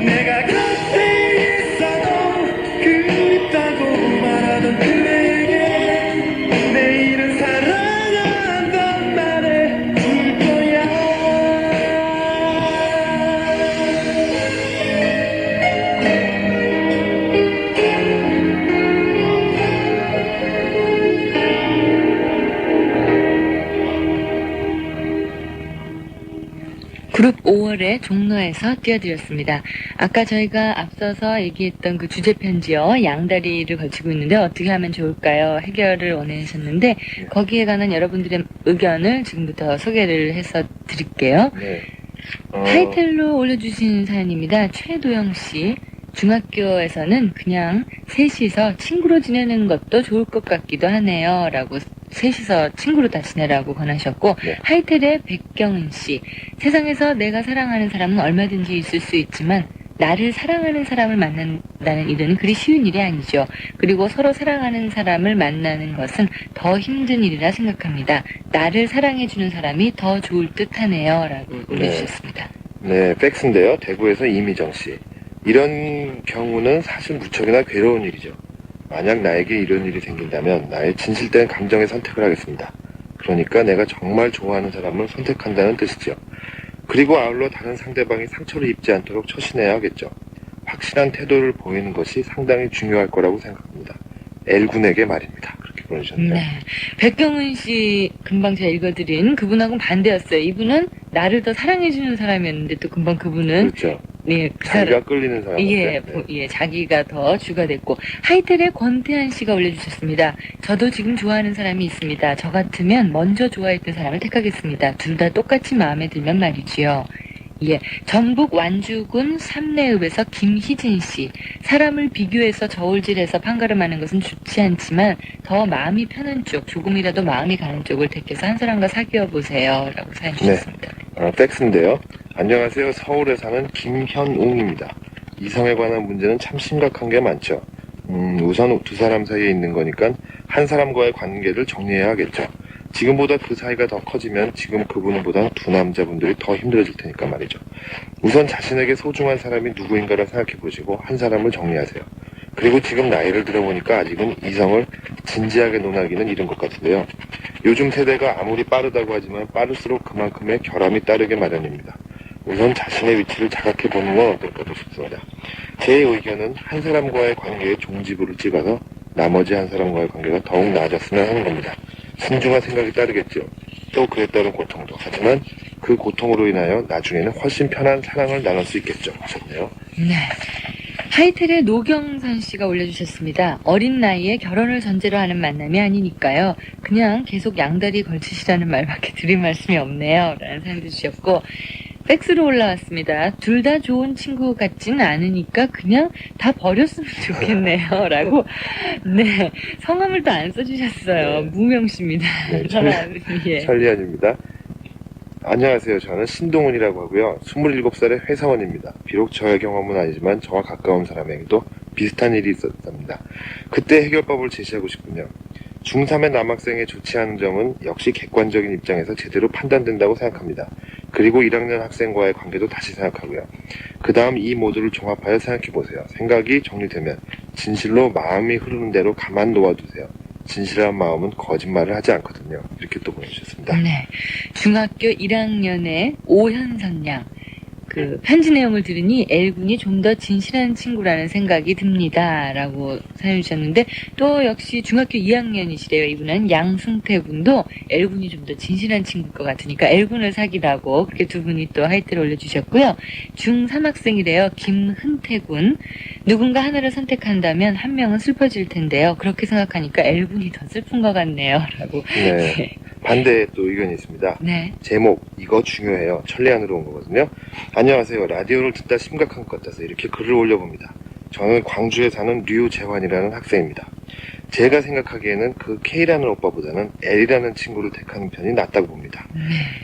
Speaker 2: 내가 곁에 있어도 그립다고 말하던 그대에게 내일은 사랑한단 말해줄 거야
Speaker 1: 그룹 5월의 종로에서 띄워드렸습니다. 아까 저희가 앞서서 얘기했던 그 주제 편지요. 양다리를 걸치고 있는데 어떻게 하면 좋을까요? 해결을 원하셨는데 거기에 관한 여러분들의 의견을 지금부터 소개를 해서 드릴게요.
Speaker 9: 네.
Speaker 1: 타이틀로 올려주신 사연입니다. 최도영 씨. 중학교에서는 그냥 셋이서 친구로 지내는 것도 좋을 것 같기도 하네요. 라고 셋이서 친구로 다 지내라고 권하셨고
Speaker 9: 네.
Speaker 1: 하이텔의 백경은 씨. 세상에서 내가 사랑하는 사람은 얼마든지 있을 수 있지만 나를 사랑하는 사람을 만난다는 일은 그리 쉬운 일이 아니죠. 그리고 서로 사랑하는 사람을 만나는 것은 더 힘든 일이라 생각합니다. 나를 사랑해주는 사람이 더 좋을 듯 하네요. 라고 올려주셨습니다.
Speaker 9: 네, 팩스인데요. 대구에서 이미정 씨. 이런 경우는 사실 무척이나 괴로운 일이죠. 만약 나에게 이런 일이 생긴다면 나의 진실된 감정의 선택을 하겠습니다. 그러니까 내가 정말 좋아하는 사람을 선택한다는 뜻이죠. 그리고 아울러 다른 상대방이 상처를 입지 않도록 처신해야 하겠죠. 확실한 태도를 보이는 것이 상당히 중요할 거라고 생각합니다. L군에게 말입니다. 그렇게 보내주셨네요.
Speaker 1: 네. 백경은 씨 금방 제가 읽어드린 그분하고는 반대였어요. 이분은 나를 더 사랑해주는 사람이었는데 또 금방 그분은
Speaker 9: 그렇죠.
Speaker 1: 네, 그
Speaker 9: 자기가 끌리는 사람한테.
Speaker 1: 예, 예, 자기가 더 주가 됐고 하이텔의 권태한 씨가 올려주셨습니다. 저도 지금 좋아하는 사람이 있습니다. 저 같으면 먼저 좋아했던 사람을 택하겠습니다. 둘 다 똑같이 마음에 들면 말이지요. 예, 전북 완주군 삼내읍에서 김희진 씨. 사람을 비교해서 저울질해서 판가름하는 것은 좋지 않지만 더 마음이 편한 쪽, 조금이라도 마음이 가는 쪽을 택해서 한 사람과 사귀어 보세요. 라고 사연 주셨습니다.
Speaker 9: 팩스인데요. 안녕하세요. 서울에 사는 김현웅입니다. 이성에 관한 문제는 참 심각한 게 많죠. 우선 두 사람 사이에 있는 거니까 한 사람과의 관계를 정리해야 하겠죠. 지금보다 그 사이가 더 커지면 지금 그분보다 두 남자분들이 더 힘들어질 테니까 말이죠. 우선 자신에게 소중한 사람이 누구인가를 생각해 보시고 한 사람을 정리하세요. 그리고 지금 나이를 들어보니까 아직은 이성을 진지하게 논하기는 이른 것 같은데요. 요즘 세대가 아무리 빠르다고 하지만 빠를수록 그만큼의 결함이 따르게 마련입니다. 우선 자신의 위치를 자각해 보는 건 어떨까 싶습니다. 제 의견은 한 사람과의 관계에 종지부를 찍어서 나머지 한 사람과의 관계가 더욱 나아졌으면 하는 겁니다. 신중한 생각이 따르겠죠. 또 그에 따른 고통도. 하지만 그 고통으로 인하여 나중에는 훨씬 편한 사랑을 나눌 수 있겠죠. 하셨네요.
Speaker 1: 네. 하이텔의 노경선 씨가 올려주셨습니다. 어린 나이에 결혼을 전제로 하는 만남이 아니니까요. 그냥 계속 양다리 걸치시라는 말밖에 드릴 말씀이 없네요. 라는 사연도 주셨고 팩스로 올라왔습니다. 둘 다 좋은 친구 같진 않으니까 그냥 다 버렸으면 좋겠네요. 라고 네 성함을 또 안 써주셨어요.
Speaker 9: 네.
Speaker 1: 무명 씨입니다.
Speaker 9: 네,
Speaker 1: 예.
Speaker 9: 천리안입니다. 안녕하세요. 저는 신동훈이라고 하고요. 27살의 회사원입니다. 비록 저의 경험은 아니지만 저와 가까운 사람에게도 비슷한 일이 있었답니다. 그때 해결법을 제시하고 싶군요. 중3의 남학생의 좋지 않은 점은 역시 객관적인 입장에서 제대로 판단된다고 생각합니다. 그리고 1학년 학생과의 관계도 다시 생각하고요. 그 다음 이 모두를 종합하여 생각해보세요. 생각이 정리되면 진실로 마음이 흐르는 대로 가만 놓아두세요. 진실한 마음은 거짓말을 하지 않거든요. 이렇게 또 보내주셨습니다.
Speaker 1: 네. 중학교 1학년의 오현선 양. 그 편지 내용을 들으니 L군이 좀 더 진실한 친구라는 생각이 듭니다. 라고 사연 주셨는데 또 역시 중학교 2학년이시래요. 이분은 양승태 군도 L군이 좀 더 진실한 친구일 것 같으니까 L군을 사귀라고 그렇게 두 분이 또 하이트를 올려주셨고요. 중3 학생이래요. 김흔태 군. 누군가 하나를 선택한다면 한 명은 슬퍼질 텐데요. 그렇게 생각하니까 L군이 더 슬픈 것 같네요. 라고.
Speaker 9: 네. 반대의 또 의견이 있습니다.
Speaker 1: 네.
Speaker 9: 제목 이거 중요해요. 천리안으로 온 거거든요. 안녕하세요. 라디오를 듣다 심각한 것 같아서 이렇게 글을 올려봅니다. 저는 광주에 사는 류재환이라는 학생입니다. 제가 생각하기에는 그 K라는 오빠보다는 L이라는 친구를 택하는 편이 낫다고 봅니다.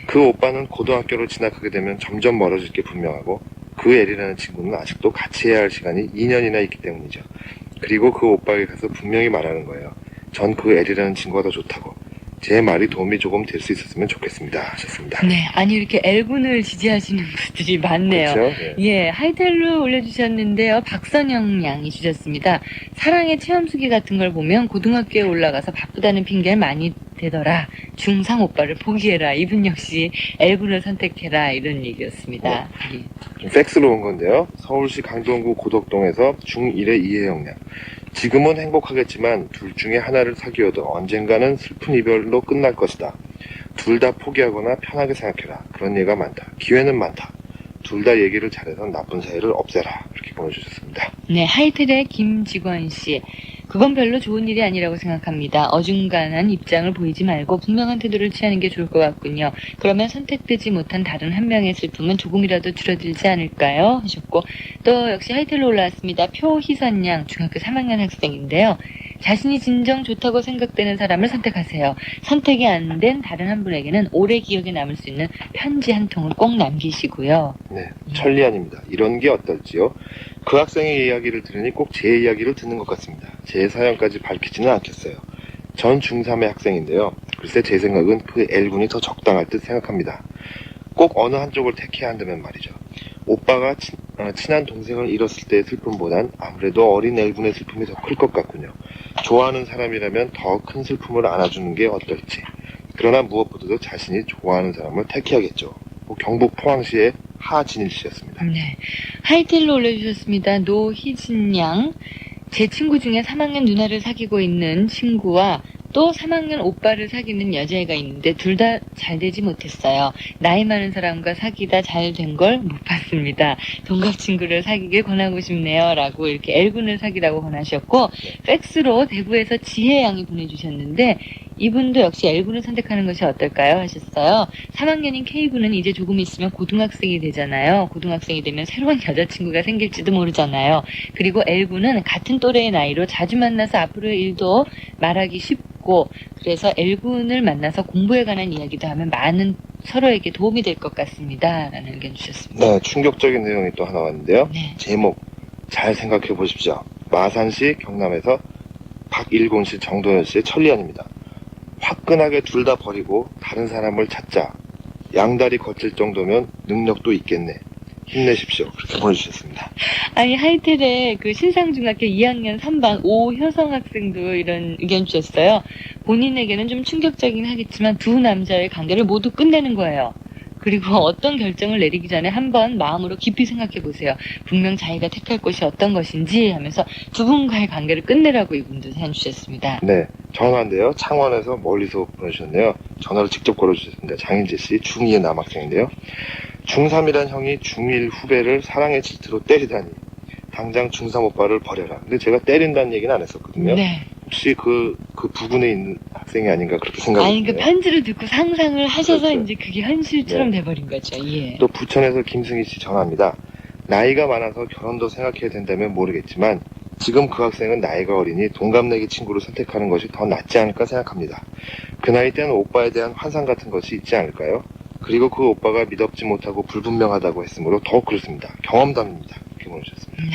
Speaker 9: 그 오빠는 고등학교를 진학하게 되면 점점 멀어질 게 분명하고 그 L이라는 친구는 아직도 같이 해야 할 시간이 2년이나 있기 때문이죠. 그리고 그 오빠에게 가서 분명히 말하는 거예요. 전 그 L이라는 친구가 더 좋다고. 제 말이 도움이 조금 될 수 있었으면 좋겠습니다. 하셨습니다.
Speaker 1: 네. 아니, 이렇게 L군을 지지하시는 분들이 많네요.
Speaker 9: 그렇죠? 네.
Speaker 1: 예, 하이텔로 올려주셨는데요. 박선영 양이 주셨습니다. 사랑의 체험수기 같은 걸 보면 고등학교에 올라가서 바쁘다는 핑계를 많이 대더라. 중3 오빠를 포기해라. 이분 역시 L군을 선택해라. 이런 얘기였습니다. 예.
Speaker 9: 좀 팩스로 온 건데요. 서울시 강동구 고덕동에서 중1의 이혜영 양. 지금은 행복하겠지만 둘 중에 하나를 사귀어도 언젠가는 슬픈 이별로 끝날 것이다. 둘 다 포기하거나 편하게 생각해라. 그런 예가 많다. 기회는 많다. 둘 다 얘기를 잘해서 나쁜 사이를 없애라. 이렇게 보내주셨습니다.
Speaker 1: 네, 하이텔의 김직원 씨. 그건 별로 좋은 일이 아니라고 생각합니다. 어중간한 입장을 보이지 말고 분명한 태도를 취하는 게 좋을 것 같군요. 그러면 선택되지 못한 다른 한 명의 슬픔은 조금이라도 줄어들지 않을까요? 하셨고, 또 역시 하이텔로 올라왔습니다. 표희선 양, 중학교 3학년 학생인데요. 자신이 진정 좋다고 생각되는 사람을 선택하세요. 선택이 안 된 다른 한 분에게는 오래 기억에 남을 수 있는 편지 한 통을 꼭 남기시고요.
Speaker 9: 네, 천리안입니다. 이런 게 어떨지요? 그 학생의 이야기를 들으니 꼭 제 이야기를 듣는 것 같습니다. 제 사연까지 밝히지는 않겠어요. 전 중3의 학생인데요. 글쎄 제 생각은 그 L군이 더 적당할 듯 생각합니다. 꼭 어느 한쪽을 택해야 한다면 말이죠. 오빠가 친한 동생을 잃었을 때의 슬픔보단 아무래도 어린 L군의 슬픔이 더 클 것 같군요. 좋아하는 사람이라면 더 큰 슬픔을 안아주는 게 어떨지. 그러나 무엇보다도 자신이 좋아하는 사람을 택해야겠죠. 경북 포항시의 하진일 씨였습니다.
Speaker 1: 네. 하이텔로 올려주셨습니다. 노희진 양. 제 친구 중에 3학년 누나를 사귀고 있는 친구와 또 3학년 오빠를 사귀는 여자애가 있는데 둘 다 잘 되지 못했어요. 나이 많은 사람과 사귀다 잘 된 걸 못 봤습니다. 동갑 친구를 사귀길 권하고 싶네요. 라고 이렇게 L군을 사귀라고 권하셨고, 팩스로 대구에서 지혜 양이 보내주셨는데, 이분도 역시 L군을 선택하는 것이 어떨까요? 하셨어요. 3학년인 K군은 이제 조금 있으면 고등학생이 되잖아요. 고등학생이 되면 새로운 여자친구가 생길지도 모르잖아요. 그리고 L군은 같은 또래의 나이로 자주 만나서 앞으로의 일도 말하기 쉽고, 그래서 L군을 만나서 공부에 관한 이야기도 하면 많은 서로에게 도움이 될 것 같습니다. 라는 의견 주셨습니다.
Speaker 9: 네, 충격적인 내용이 또 하나 왔는데요.
Speaker 1: 네.
Speaker 9: 제목 잘 생각해 보십시오. 마산시 경남에서 박일곤 씨, 정도현 씨의 천리안입니다. 화끈하게 둘 다 버리고 다른 사람을 찾자. 양다리 거칠 정도면 능력도 있겠네. 힘내십시오. 그렇게 보내주셨습니다.
Speaker 1: 아니, 하이텔의 그 신상중학교 2학년 3반 오효성 학생도 이런 의견 주셨어요. 본인에게는 좀 충격적이긴 하겠지만 두 남자의 관계를 모두 끝내는 거예요. 그리고 어떤 결정을 내리기 전에 한번 마음으로 깊이 생각해 보세요. 분명 자기가 택할 곳이 어떤 것인지 하면서 두 분과의 관계를 끝내라고 이분도 사연 주셨습니다.
Speaker 9: 네, 전화인데요. 창원에서 멀리서 보내주셨네요. 전화를 직접 걸어주셨습니다. 장인재 씨, 중2의 남학생인데요. 중3이란 형이 중1 후배를 사랑의 질투로 때리다니. 당장 중3 오빠를 버려라. 근데 제가 때린다는 얘기는 안 했었거든요.
Speaker 1: 네.
Speaker 9: 혹시 그 부근에 있는 학생이 아닌가 그렇게 생각이
Speaker 1: 아니, 그
Speaker 9: 드네요.
Speaker 1: 편지를 듣고 상상을 하셔서
Speaker 9: 그렇죠.
Speaker 1: 이제 그게 현실처럼
Speaker 9: 네.
Speaker 1: 돼버린 거죠. 예.
Speaker 9: 또 부천에서 김승희 씨 전화입니다. 나이가 많아서 결혼도 생각해야 된다면 모르겠지만 지금 그 학생은 나이가 어리니 동갑내기 친구를 선택하는 것이 더 낫지 않을까 생각합니다. 그 나이 때는 오빠에 대한 환상 같은 것이 있지 않을까요? 그리고 그 오빠가 믿업지 못하고 불분명하다고 했으므로 더 그렇습니다. 경험담입니다. 이렇게 보내주셨습니다.
Speaker 1: 네.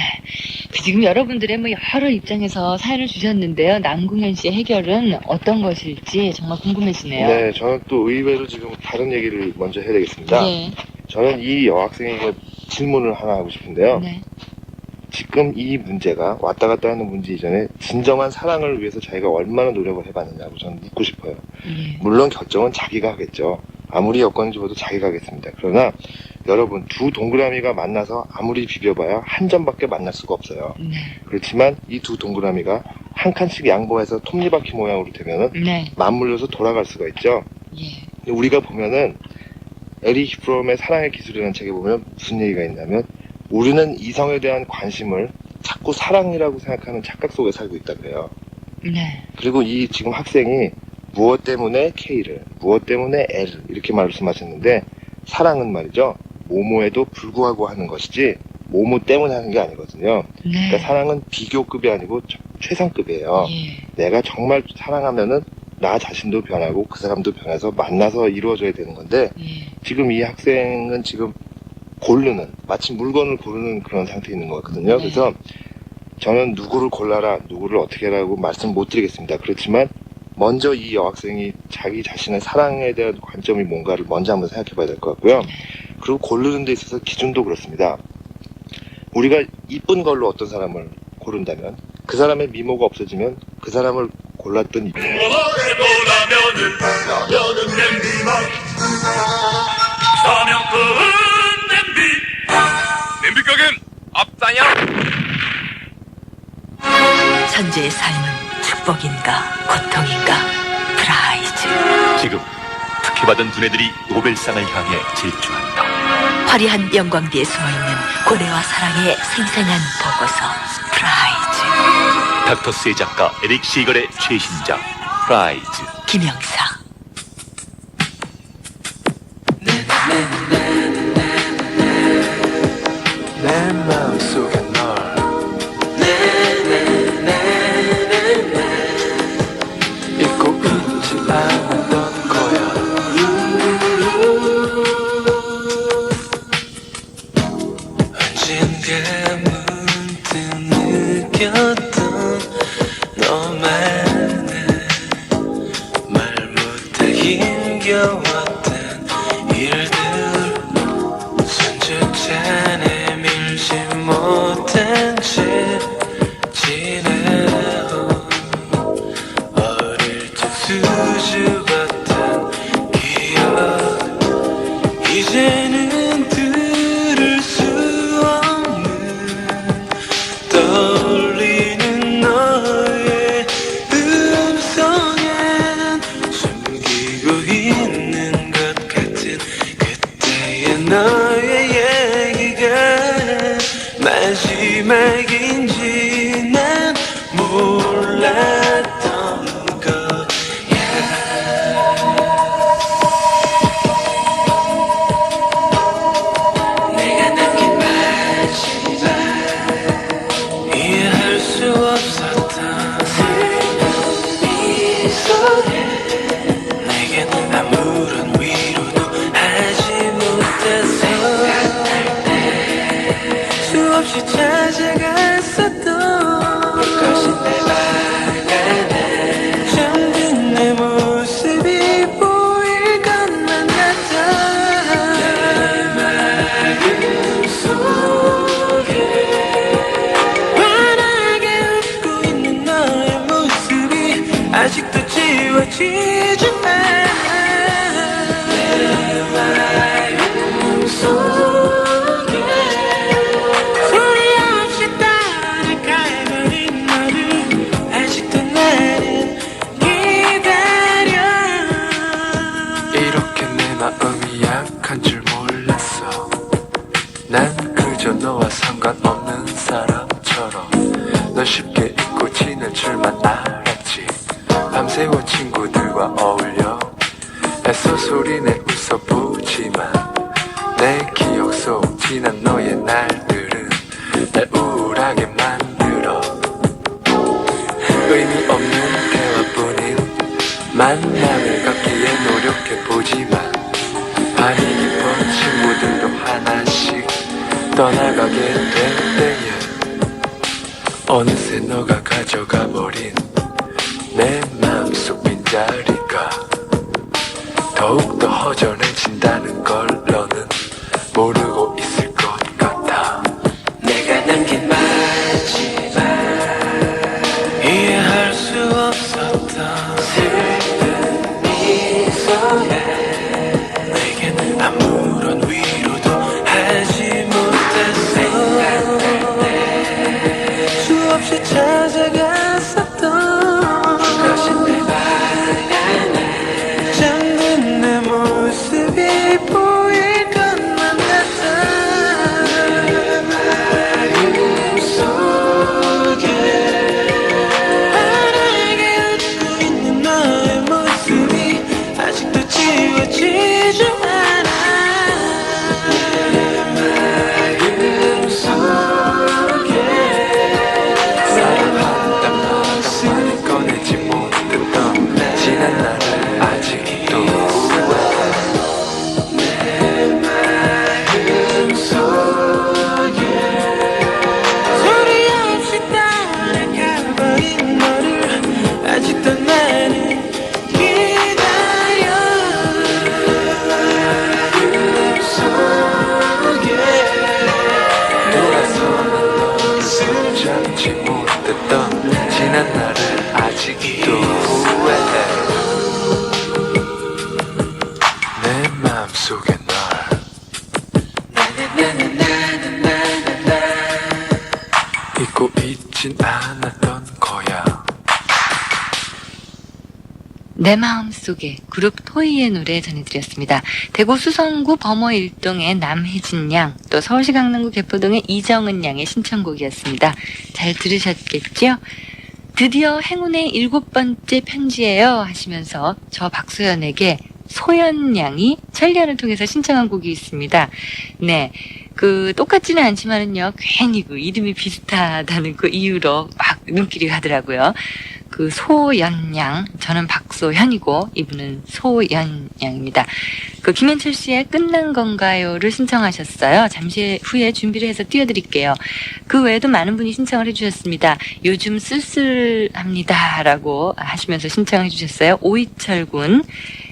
Speaker 1: 지금 여러분들의 뭐 여러 입장에서 사연을 주셨는데요. 남궁현 씨의 해결은 어떤 것일지 정말 궁금해지네요.
Speaker 9: 네, 저는 또 의외로 지금 다른 얘기를 먼저 해야 되겠습니다.
Speaker 1: 네.
Speaker 9: 저는 이 여학생에게 질문을 하나 하고 싶은데요.
Speaker 1: 네.
Speaker 9: 지금 이 문제가 왔다 갔다 하는 문제 이전에 진정한 사랑을 위해서 자기가 얼마나 노력을 해봤느냐고 저는 묻고 싶어요.
Speaker 1: 예.
Speaker 9: 물론 결정은 자기가 하겠죠. 아무리 여건을 줘도 자기가 하겠습니다. 그러나 여러분 두 동그라미가 만나서 아무리 비벼봐야 한 점밖에 만날 수가 없어요.
Speaker 1: 네.
Speaker 9: 그렇지만 이 두 동그라미가 한 칸씩 양보해서 톱니바퀴 모양으로 되면은
Speaker 1: 네.
Speaker 9: 맞물려서 돌아갈 수가 있죠.
Speaker 1: 예.
Speaker 9: 우리가 보면은 에릭 프롬의 사랑의 기술이라는 책에 보면 무슨 얘기가 있냐면 우리는 이성에 대한 관심을 자꾸 사랑이라고 생각하는 착각 속에 살고 있다 그래요.
Speaker 1: 네.
Speaker 9: 그리고 이 지금 학생이 무엇 때문에 K를, 무엇 때문에 L을 이렇게 말씀하셨는데 사랑은 말이죠. 모모에도 불구하고 하는 것이지 모모 때문에 하는 게 아니거든요.
Speaker 1: 네.
Speaker 9: 그러니까 사랑은 비교급이 아니고 최상급이에요.
Speaker 1: 예.
Speaker 9: 내가 정말 사랑하면은 나 자신도 변하고 그 사람도 변해서 만나서 이루어져야 되는 건데
Speaker 1: 예.
Speaker 9: 지금 이 학생은 지금 고르는 마치 물건을 고르는 그런 상태에 있는 것 같거든요.
Speaker 1: 네.
Speaker 9: 그래서 저는 누구를 골라라 누구를 어떻게 하라고 말씀 못 드리겠습니다. 그렇지만 먼저 이 여학생이 자기 자신의 사랑에 대한 관점이 뭔가를 먼저 한번 생각해 봐야 될 것 같고요. 그리고 고르는 데 있어서 기준도 그렇습니다. 우리가 이쁜 걸로 어떤 사람을 고른다면 그 사람의 미모가 없어지면 그 사람을 골랐던 이유.
Speaker 7: 냄비 가게는 앞다냐?
Speaker 8: 천재의 삶은 축복인가 고통인가 프라이즈.
Speaker 3: 지금 특혜받은 두뇌들이 노벨상을 향해 질주한다.
Speaker 8: 화려한 영광 뒤에 숨어있는 고뇌와 사랑의 생생한 보고서 프라이즈.
Speaker 3: 닥터스의 작가 에릭 시걸의 최신작 프라이즈.
Speaker 8: 김영사.
Speaker 2: 내 마음속에 널 잊고 있지 않았던 거야. 언젠가 문득 느꼈던 너만의 말 못해 힘겨웠던 일들 손주차 내밀지 못한 채 지내온 어릴 적 수줍었던 기억 이제는 들을 수 없는 떠올리는 너의 음성엔 숨기고 있는 것 같은 그때의 너의 얘기가 마지막인지 난 몰랐던 거야. 내가 남긴 마지막 이해할 수 없었던 이 속에 내겐 아무런 위로도 하지 못했어. 수없이 찾아갔었던 그것이 내 방 안에 잠든 내 모습이 보일 것만 같아. 내 마음 속에 환하게 웃고 있는 너의 모습이 아직도 지워지지 않아. 내 마음 속에 소리 없이 따라가버린 너를 아직도 나는 기다려. 이렇게 내 마음이 약한 줄 몰랐어. 난 그저 너와 상관없는 사람처럼 널 쉽게 잊고 지낼 줄만 알았지. 밤새워 친구들과 어울려 애써 소리내 웃어보지만 내 기억 속 지난 너의 날들은 날 우울하게 만들어. 의미 없는 대화뿐인 만남을 갖기에 노력해보지만 밤이 깊어 친구들도 하나씩 떠나가게 될 때에 어느새 너가 가져가 버린 내 마음속 빈자리가 더욱더 허전해진다는 걸 너는 모르고 있을 것 같아. 내가 남긴 마지막 이해할 수 없었던 슬픈 미소에 내겐 아무런 위로도 하지 못했어. 수없이 찾아갔었던 그것이 내 방 안에 잠든 내 모습이 보일 것만 같아. 마음속에 널 잊고 있진 않았던 거야.
Speaker 1: 내 마음속에 그룹 토이의 노래 전해드렸습니다. 대구 수성구 범어 일동의 남혜진 양, 또 서울시 강남구 개포동의 이정은 양의 신청곡이었습니다. 잘 들으셨겠죠? 드디어 행운의 7번째 편지예요 하시면서 저 박소연에게 소연 양이 천리안을 통해서 신청한 곡이 있습니다. 네. 똑같지는 않지만은요, 괜히 이름이 비슷하다는 이유로 막 눈길이 가더라고요. 소연양, 저는 박소현이고, 이분은 소연양입니다. 김현철 씨의 끝난 건가요를 신청하셨어요. 잠시 후에 준비를 해서 띄워드릴게요. 그 외에도 많은 분이 신청을 해주셨습니다. 요즘 쓸쓸합니다. 라고 하시면서 신청해 주셨어요. 오이철 군,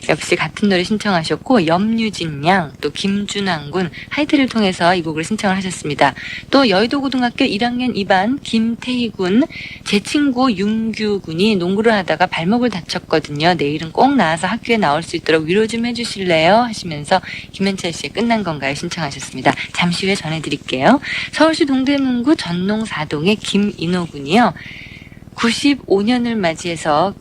Speaker 1: 역시 같은 노래 신청하셨고, 염유진 양, 또 김준환 군, 하이트를 통해서 이 곡을 신청을 하셨습니다. 또 여의도고등학교 1학년 2반 김태희 군, 제 친구 윤규 군이 농구를 하다가 발목을 다쳤거든요. 내일은 꼭 나와서 학교에 나올 수 있도록 위로 좀 해주실래요? 하시면서 김현철 씨의 끝난 건가요? 신청하셨습니다. 잠시 후에 전해드릴게요. 서울시 동대문구 전농사동의 김인호 군이요. 95년을 맞이해서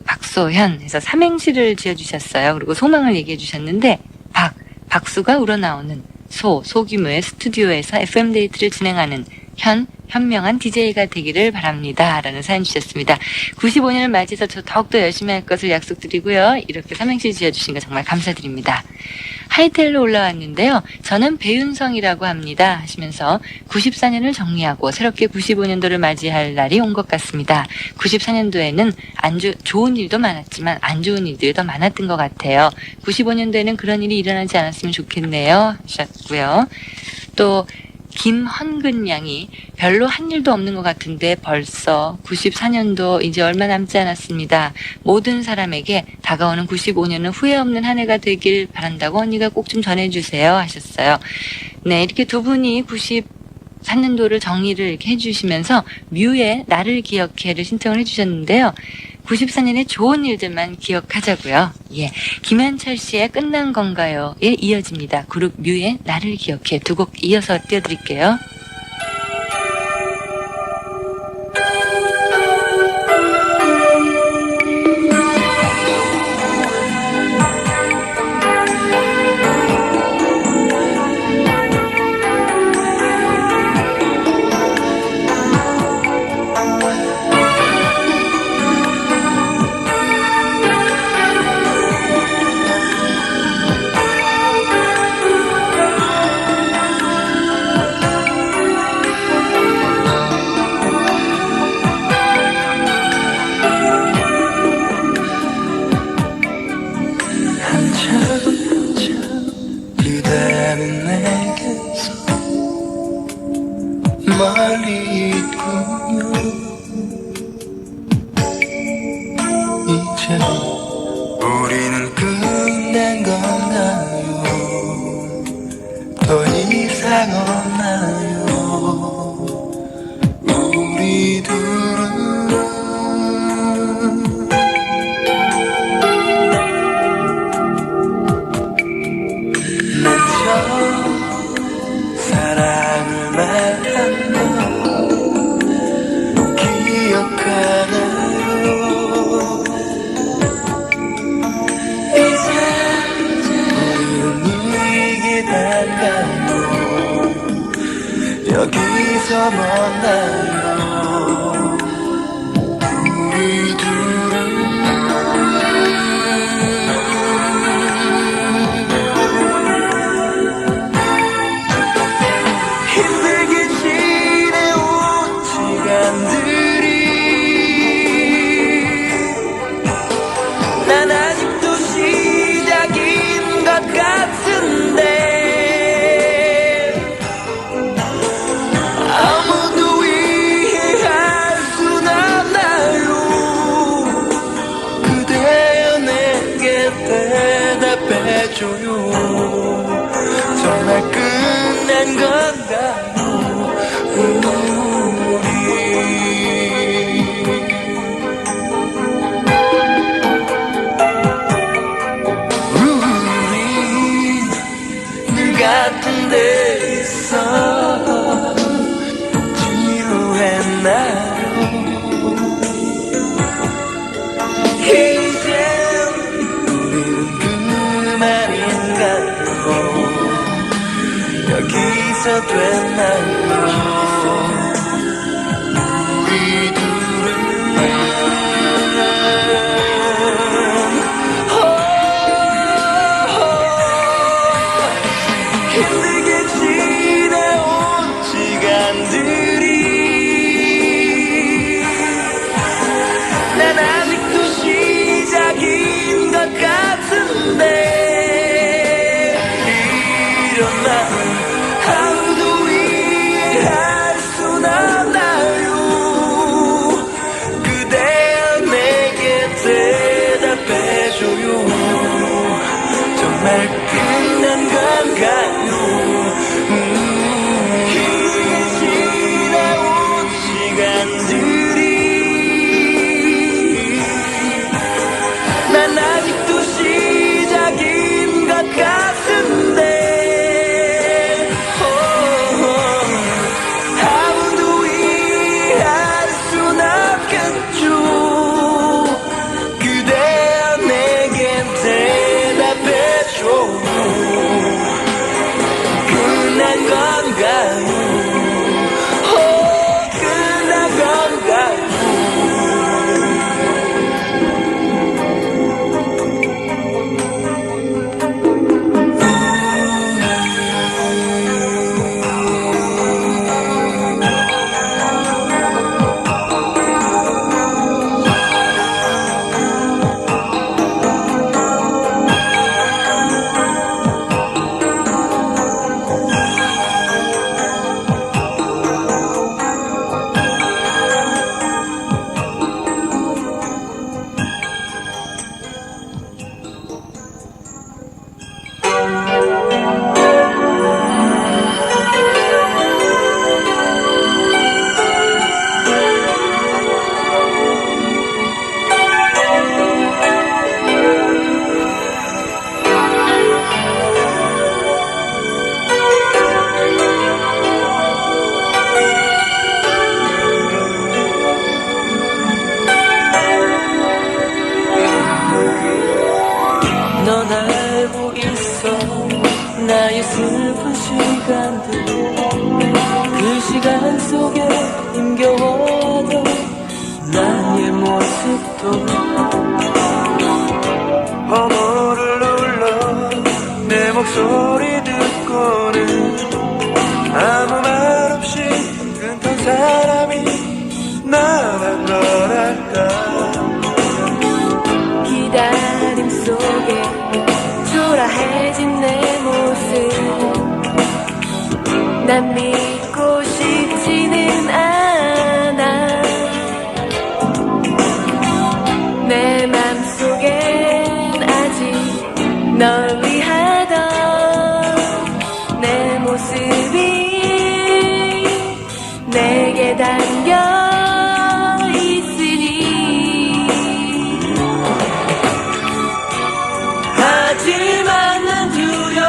Speaker 1: 박소현에서 삼행시를 지어주셨어요. 그리고 소망을 얘기해 주셨는데, 박수가 우러나오는 소규모의 스튜디오에서 FM데이트를 진행하는 현명한 DJ가 되기를 바랍니다. 라는 사연 주셨습니다. 95년을 맞이해서 저 더욱더 열심히 할 것을 약속드리고요. 이렇게 삼행시 지어주신 거 정말 감사드립니다. 하이텔로 올라왔는데요. 저는 배윤성이라고 합니다. 하시면서 94년을 정리하고 새롭게 95년도를 맞이할 날이 온 것 같습니다. 94년도에는 좋은 일도 많았지만 안 좋은 일들이 더 많았던 것 같아요. 95년도에는 그런 일이 일어나지 않았으면 좋겠네요. 하셨고요. 또 김헌근 양이 별로 한 일도 없는 것 같은데 벌써 94년도 이제 얼마 남지 않았습니다. 모든 사람에게 다가오는 95년은 후회 없는 한 해가 되길 바란다고 언니가 꼭 좀 전해주세요 하셨어요. 네, 이렇게 두 분이 94년도를 정리를 이렇게 해주시면서 뮤의 나를 기억해를 신청을 해주셨는데요. 94년의 좋은 일들만 기억하자고요. 예, 김현철 씨의 끝난 건가요에 이어집니다. 그룹 뮤의 나를 기억해 두 곡 이어서 띄워드릴게요.
Speaker 2: 그대는 내게서 멀리 있군요. 이제 우리는 끝낸 건가요? 더 이상 없나요? 우리 둘은 사랑을 말하며 기억하나요? 이제 우리는 누이게 달까요? 여기서 만나요? 우리 둘은 힘들게 지내온 시간들이 난 아직도 시작인 것 같은데 아무도 이해할 순 없나요? 그대여 내게 대답해줘요. 정말 끝난 건가요? 우리 같은 데 있어 지루한 나로 이제 우리는 그만인가 여기서 됐나요 힘들게 지내온 시간들이 난 아직도 시작인 것 같은데 이런 날 아무도 이해할 순 없나요 그대여 내게 대답해줘요 정말 끝난 건가요 힘들게 지내온 시간들이 난 아직도 시작인 것 같은데 아무도 이해할 순 없겠죠 그대여 내게 대답해줘 끝난 건가요 끝난 건가요 넌 알고 있어 나의 슬픈 시간들 그 시간 속에 힘겨워도 나의 모습도 번호를 눌러 내 목소리 듣고는 아무 말 없이 끊던 사람이 나란 걸 알까
Speaker 4: 기다림 속에 초라해진 내 모습 난 믿고 싶지는 않아 내 맘속엔 아직 널 위하던 내 모습이 내게 담겨
Speaker 2: 하지만 난 두려워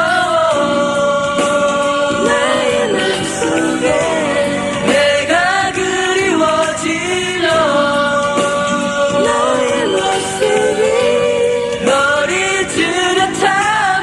Speaker 2: 나의 맘속에 내가 그리워지려 너의 모습이 널 잊으려 탐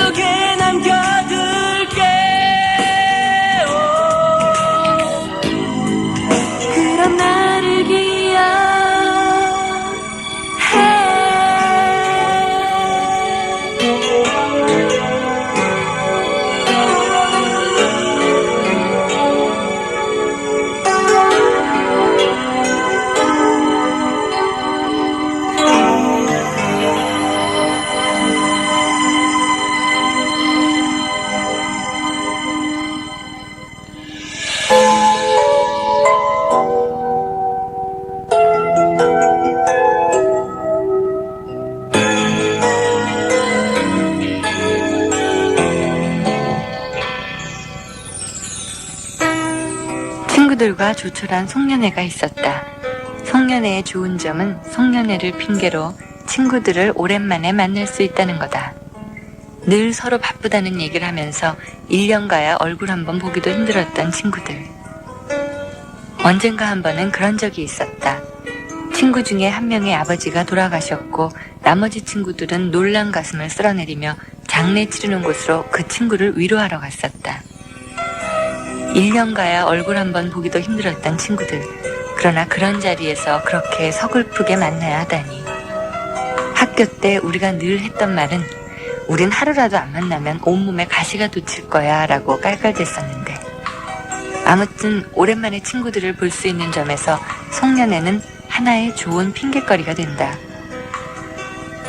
Speaker 2: 속에 남겨둘게. 그럼 나를
Speaker 1: 친구들과 조촐한 송년회가 있었다. 송년회의 좋은 점은 송년회를 핑계로 친구들을 오랜만에 만날 수 있다는 거다. 늘 서로 바쁘다는 얘기를 하면서 1년 가야 얼굴 한번 보기도 힘들었던 친구들. 언젠가 한 번은 그런 적이 있었다. 친구 중에 한 명의 아버지가 돌아가셨고 나머지 친구들은 놀란 가슴을 쓸어내리며 장례 치르는 곳으로 그 친구를 위로하러 갔었다. 1년 가야 얼굴 한번 보기도 힘들었던 친구들. 그러나 그런 자리에서 그렇게 서글프게 만나야 하다니. 학교 때 우리가 늘 했던 말은 우린 하루라도 안 만나면 온몸에 가시가 돋칠 거야 라고 깔깔댔었는데, 아무튼 오랜만에 친구들을 볼 수 있는 점에서 송년회는 하나의 좋은 핑곗거리가 된다.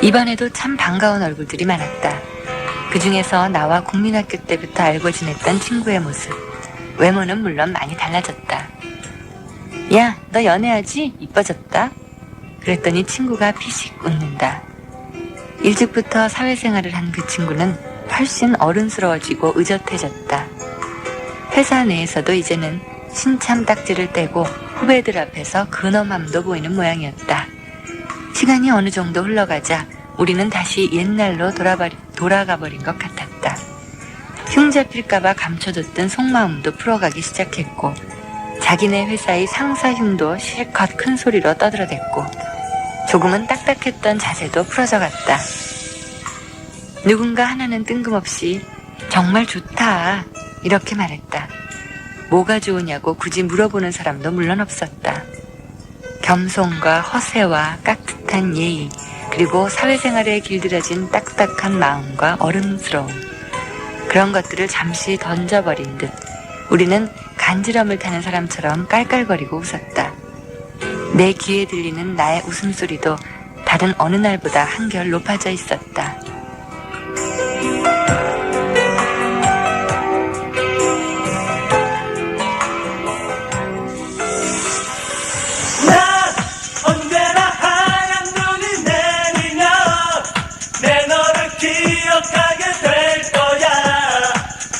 Speaker 1: 이번에도 참 반가운 얼굴들이 많았다. 그 중에서 나와 국민학교 때부터 알고 지냈던 친구의 모습. 외모는 물론 많이 달라졌다. 야, 너 연애하지? 이뻐졌다. 그랬더니 친구가 피식 웃는다. 일찍부터 사회생활을 한 그 친구는 훨씬 어른스러워지고 의젓해졌다. 회사 내에서도 이제는 신참 딱지를 떼고 후배들 앞에서 근엄함도 보이는 모양이었다. 시간이 어느 정도 흘러가자 우리는 다시 옛날로 돌아가 버린 것 같았다. 흉잡힐까봐 감춰뒀던 속마음도 풀어가기 시작했고, 자기네 회사의 상사 흉도 실컷 큰 소리로 떠들어댔고, 조금은 딱딱했던 자세도 풀어져 갔다. 누군가 하나는 뜬금없이 정말 좋다 이렇게 말했다. 뭐가 좋으냐고 굳이 물어보는 사람도 물론 없었다. 겸손과 허세와 깍듯한 예의, 그리고 사회생활에 길들여진 딱딱한 마음과 어른스러움, 그런 것들을 잠시 던져버린 듯 우리는 간지럼을 타는 사람처럼 깔깔거리고 웃었다. 내 귀에 들리는 나의 웃음소리도 다른 어느 날보다 한결 높아져 있었다.
Speaker 2: 언제나 하얀 눈이 내리면 내 너를 기억하게 될 거야.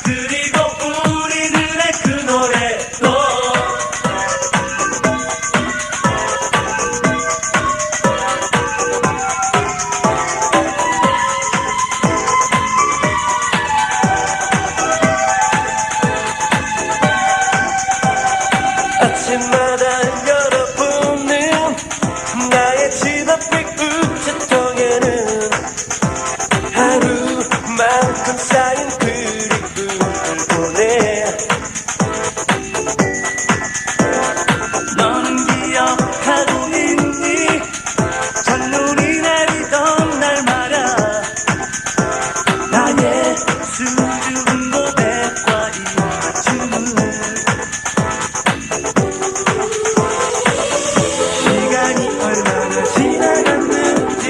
Speaker 2: 그리고 우리들의 그 노래도 아침마다 열어보는 나의 집 앞의 우체통에는 하루만큼 쌓인 그리움을 보내. 너는 기억하고 있니? 첫눈이 내리던 날 말야. 나의 수줍은 고백과 이 춤을 시간이 얼마나 지나갔는지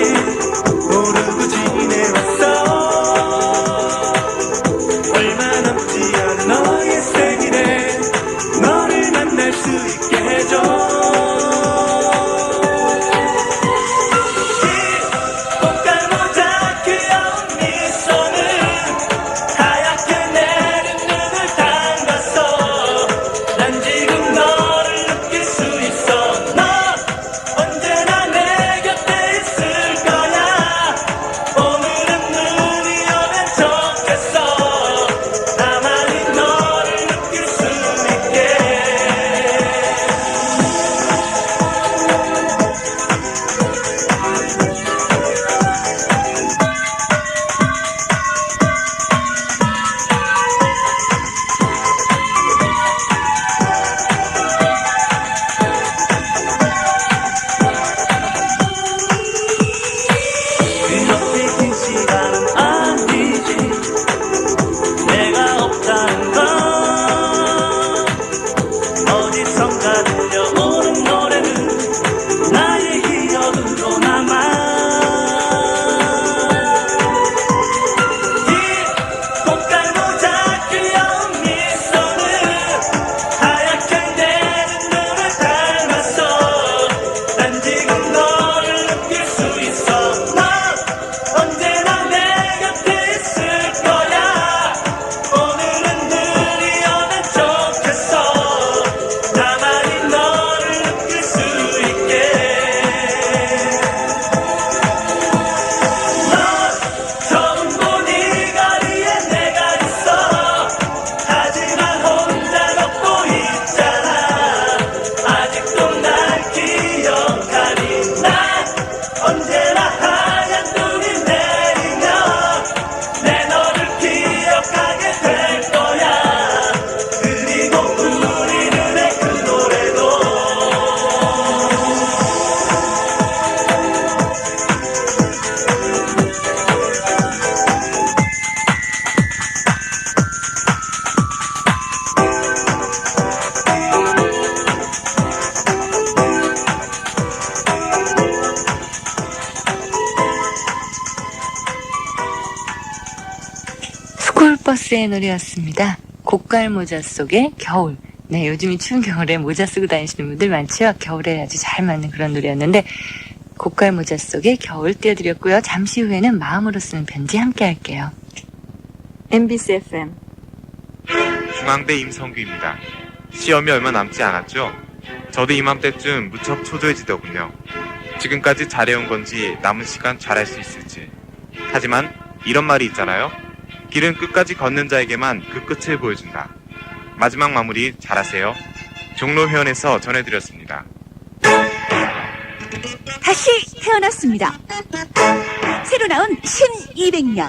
Speaker 2: 모르고 지내왔어. 얼마 남지 않은 너의 생일에 너를 만날 수 있게 해줘. 이 꽃갈모자 귀여운 미소는 하얗게
Speaker 1: 펑크하우스의 노래였습니다. 고깔 모자 속의 겨울. 네, 요즘 이 추운 겨울에 모자 쓰고 다니시는 분들 많죠? 겨울에 아주 잘 맞는 그런 노래였는데 고깔 모자 속의 겨울 띄워드렸고요. 잠시 후에는 마음으로 쓰는 편지 함께 할게요. MBC FM
Speaker 7: 중앙대 임성규입니다. 시험이 얼마 남지 않았죠? 저도 이맘때쯤 무척 초조해지더군요. 지금까지 잘해온 건지 남은 시간 잘할 수 있을지. 하지만 이런 말이 있잖아요. 길은 끝까지 걷는 자에게만 그 끝을 보여준다. 마지막 마무리 잘하세요. 종로회원에서 전해드렸습니다.
Speaker 4: 다시 태어났습니다. 새로 나온 신200냥.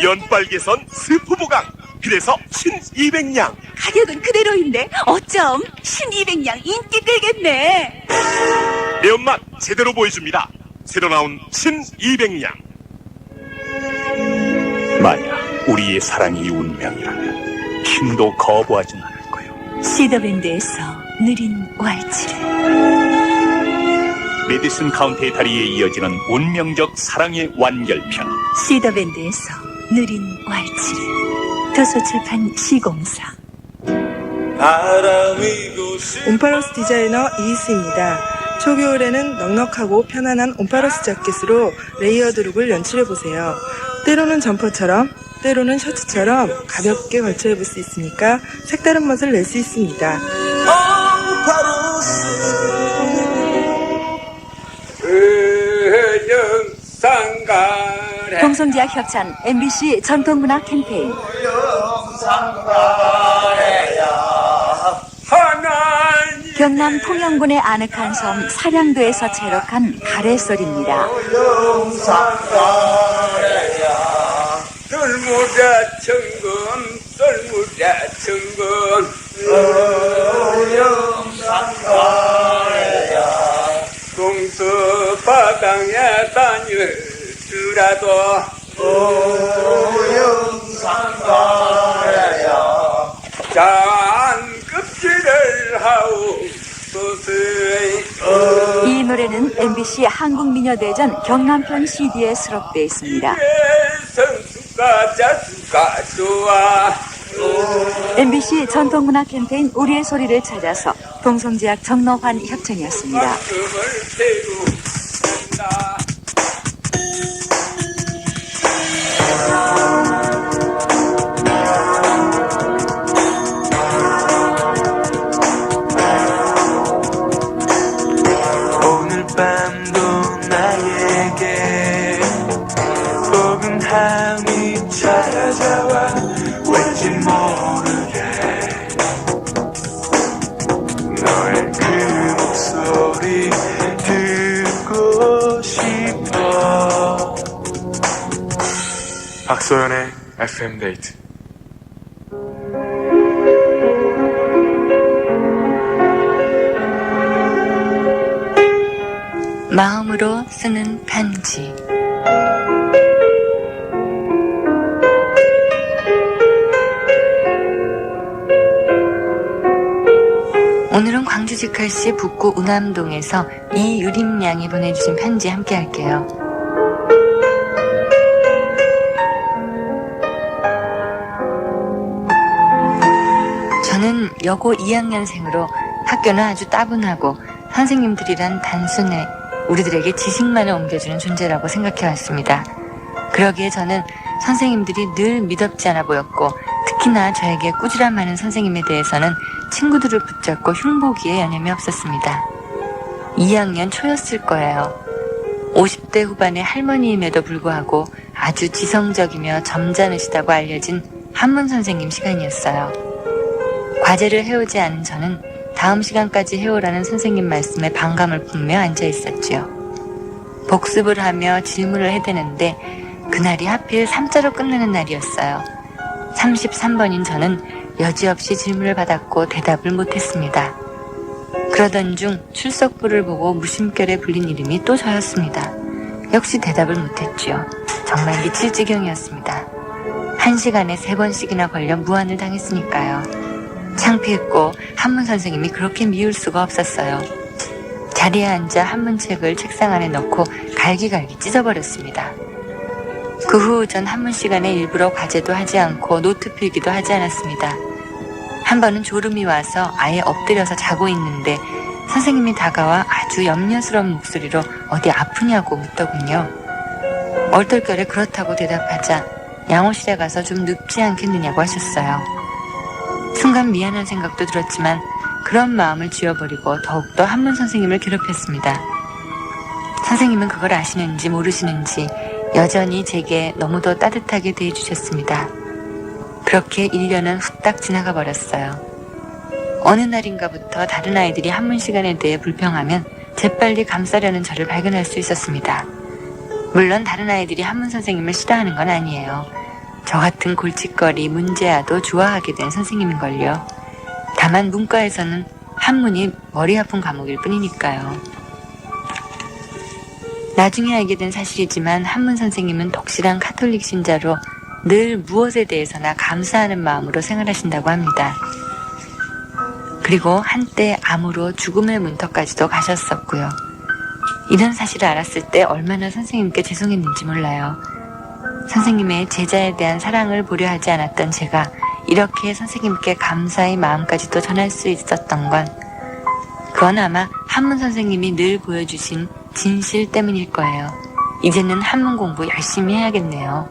Speaker 3: 연빨개선 스프 보강. 그래서 신 200냥.
Speaker 4: 가격은 그대로인데 어쩜 신200냥 인기 끌겠네.
Speaker 3: 매운맛 제대로 보여줍니다. 새로 나온 신 200냥.
Speaker 5: 만약 우리의 사랑이 운명이라면 킹도 거부하진 않을 거요.
Speaker 4: 시더밴드에서 느린 왈츠를.
Speaker 5: 메디슨 카운티의 다리에 이어지는 운명적 사랑의 완결편.
Speaker 4: 시더밴드에서 느린 왈츠를. 도서출판 시공사.
Speaker 10: 옴파로스 디자이너 이희수입니다. 초겨울에는 넉넉하고 편안한 옴파로스 자켓으로 레이어드 룩을 연출해보세요. 때로는 점퍼처럼, 때로는 셔츠처럼 가볍게 걸쳐입을 수 있으니까 색다른 멋을 낼 수 있습니다.
Speaker 4: 동성지역 협찬 MBC 전통문화 캠페인. 경남 통영군의 아늑한 섬 사량도에서 제록한 가래소리입니다.
Speaker 2: 썰무자 청금 썰무자 청금 동서바당에 다닐 주라도 잔 껍질을 하우 소스의
Speaker 4: 이 노래는 MBC 한국미녀대전 경남편 CD에 수록되어 있습니다.
Speaker 2: 성수가 자수가 좋아
Speaker 4: MBC 전통문화 캠페인 우리의 소리를 찾아서 동성지역 정노환 협찬이었습니다.
Speaker 2: 만큼을 세우다 오늘 밤도 나에게 포근함이 찾아와 왠지 모르게 너의 그 목소리 듣고 싶어. 박소연의 FM 데이트.
Speaker 1: 마음으로 쓰는 편지. 오늘은 광주 직할시 북구 우남동에서 이유림 양이 보내주신 편지 함께 할게요. 저는 여고 2학년생으로 학교는 아주 따분하고 선생님들이란 단순해 우리들에게 지식만을 옮겨주는 존재라고 생각해왔습니다. 그러기에 저는 선생님들이 늘 미덥지 않아 보였고 특히나 저에게 꾸지람 많은 선생님에 대해서는 친구들을 붙잡고 흉보기에 여념이 없었습니다. 2학년 초였을 거예요. 50대 후반의 할머니임에도 불구하고 아주 지성적이며 점잖으시다고 알려진 한문 선생님 시간이었어요. 과제를 해오지 않은 저는 다음 시간까지 해오라는 선생님 말씀에 반감을 품며 앉아있었지요. 복습을 하며 질문을 해대는데 그날이 하필 3자로 끝나는 날이었어요. 33번인 저는 여지없이 질문을 받았고 대답을 못했습니다. 그러던 중 출석부를 보고 무심결에 불린 이름이 또 저였습니다. 역시 대답을 못했지요. 정말 미칠 지경이었습니다. 1시간에 3번씩이나 걸려 무안을 당했으니까요. 창피했고 한문 선생님이 그렇게 미울 수가 없었어요. 자리에 앉아 한문책을 책상 안에 넣고 갈기갈기 찢어버렸습니다. 그 후 전 한문 시간에 일부러 과제도 하지 않고 노트 필기도 하지 않았습니다. 한 번은 졸음이 와서 아예 엎드려서 자고 있는데 선생님이 다가와 아주 염려스러운 목소리로 어디 아프냐고 묻더군요. 얼떨결에 그렇다고 대답하자 양호실에 가서 좀 눕지 않겠느냐고 하셨어요. 순간 미안한 생각도 들었지만 그런 마음을 지워버리고 더욱더 한문 선생님을 괴롭혔습니다. 선생님은 그걸 아시는지 모르시는지 여전히 제게 너무도 따뜻하게 대해주셨습니다. 그렇게 1년은 후딱 지나가 버렸어요. 어느 날인가부터 다른 아이들이 한문 시간에 대해 불평하면 재빨리 감싸려는 저를 발견할 수 있었습니다. 물론 다른 아이들이 한문 선생님을 싫어하는 건 아니에요. 저 같은 골칫거리, 문제아도 좋아하게 된 선생님인걸요. 다만 문과에서는 한문이 머리 아픈 과목일 뿐이니까요. 나중에 알게 된 사실이지만 한문 선생님은 독실한 카톨릭 신자로 늘 무엇에 대해서나 감사하는 마음으로 생활하신다고 합니다. 그리고 한때 암으로 죽음의 문턱까지도 가셨었고요. 이런 사실을 알았을 때 얼마나 선생님께 죄송했는지 몰라요. 선생님의 제자에 대한 사랑을 보려 하지 않았던 제가 이렇게 선생님께 감사의 마음까지도 전할 수 있었던 건 그건 아마 한문 선생님이 늘 보여주신 진실 때문일 거예요. 이제는 한문 공부 열심히 해야겠네요.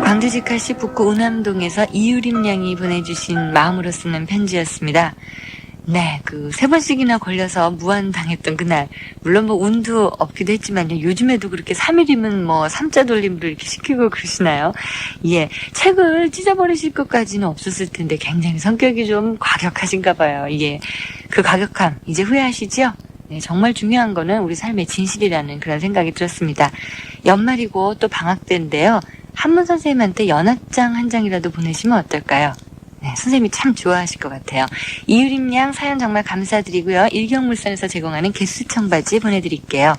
Speaker 1: 광주직하시 북구 운암동에서 이유림 양이 보내주신 마음으로 쓰는 편지였습니다. 네, 3번씩이나 걸려서 무한당했던 그날. 물론 운도 없기도 했지만요. 요즘에도 그렇게 3일이면 3자 돌림으로 이렇게 시키고 그러시나요? 예. 책을 찢어버리실 것까지는 없었을 텐데 굉장히 성격이 좀 과격하신가 봐요. 예. 그 과격함, 이제 후회하시죠? 네, 정말 중요한 거는 우리 삶의 진실이라는 그런 생각이 들었습니다. 연말이고 또 방학 때인데요. 한문 선생님한테 연합장 한 장이라도 보내시면 어떨까요? 네, 선생님이 참 좋아하실 것 같아요. 이유림 양 사연 정말 감사드리고요. 일경물산에서 제공하는 개수 청바지 보내드릴게요.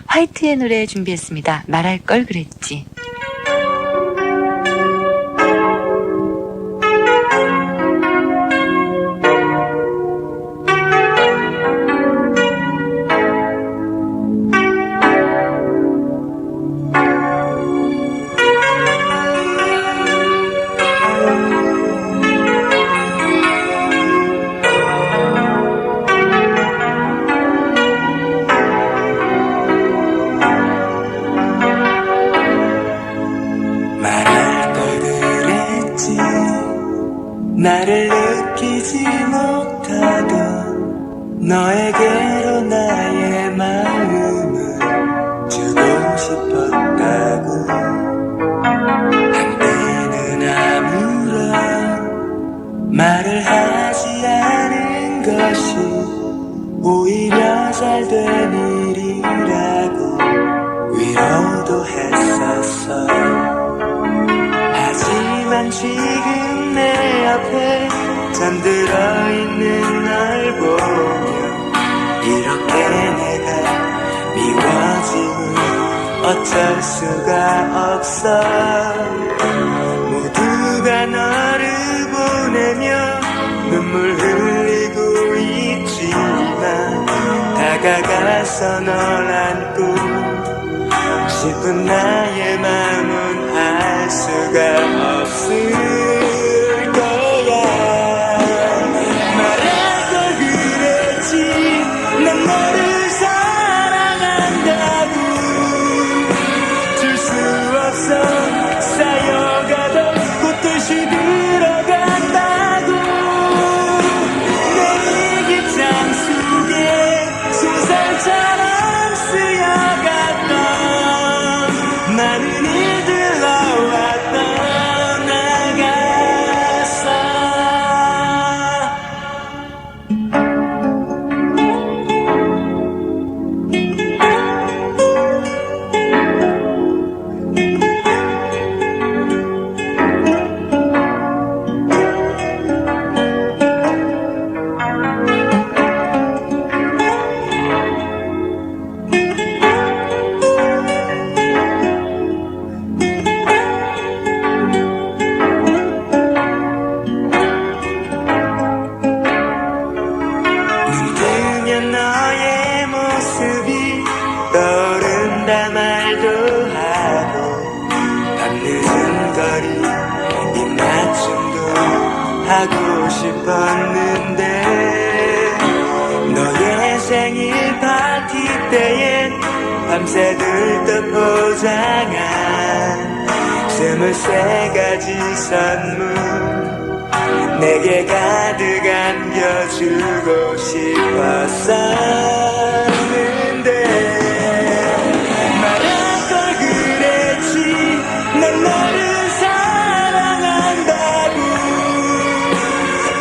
Speaker 1: 화이트의 노래 준비했습니다. 말할 걸 그랬지.
Speaker 2: 나를 느끼지 못하던 너에게로 나의 마음을 주고 싶었다고. 한때는 아무런 말을 하지 않은 것이 오히려 잘된 일이라고 위로도 했었어. 하지만 지금 내 앞에 잠들어 있는 널 보며 이렇게 내가 미워짐을 어쩔 수가 없어. 모두가 너를 보내며 눈물 흘리고 있지만 다가가서 널 안고 싶은 나의 마음은 알 수가 없을 많은 일들 나왔던 나가 떠오른다 말도 하고 밤늦은 거리 입맞춤도 하고 싶었는데 너의 생일 파티 때엔 밤새 들떠 포장한 23가지 선물 내게 가득 안겨주고 싶었었는데 말할 걸 그랬지 난 너를 사랑한다고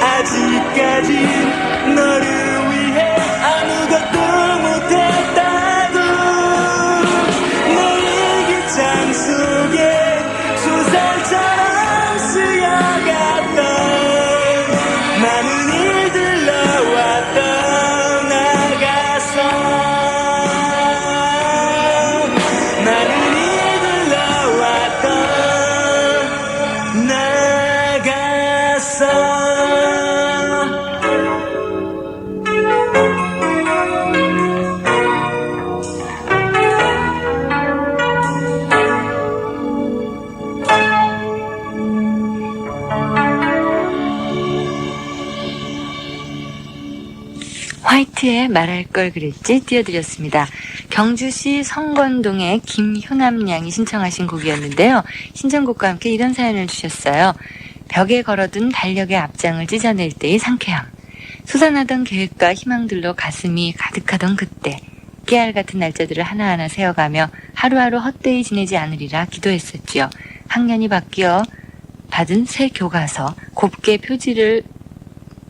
Speaker 2: 아직까지 너를 위해 아무것도 못했다고 내 일기장 속에 소설처럼 쓰여갔던 많은 일들 너와 떠나가서 많은 일들 너와 떠나가서
Speaker 1: 화이트의 말할 걸 그랬지 띄워드렸습니다. 경주시 성건동의 김효남 양이 신청하신 곡이었는데요. 신청곡과 함께 이런 사연을 주셨어요. 벽에 걸어둔 달력의 앞장을 찢어낼 때의 상쾌함. 솟아나던 계획과 희망들로 가슴이 가득하던 그때 깨알 같은 날짜들을 하나하나 세어가며 하루하루 헛되이 지내지 않으리라 기도했었지요. 학년이 바뀌어 받은 새 교과서 곱게 표지를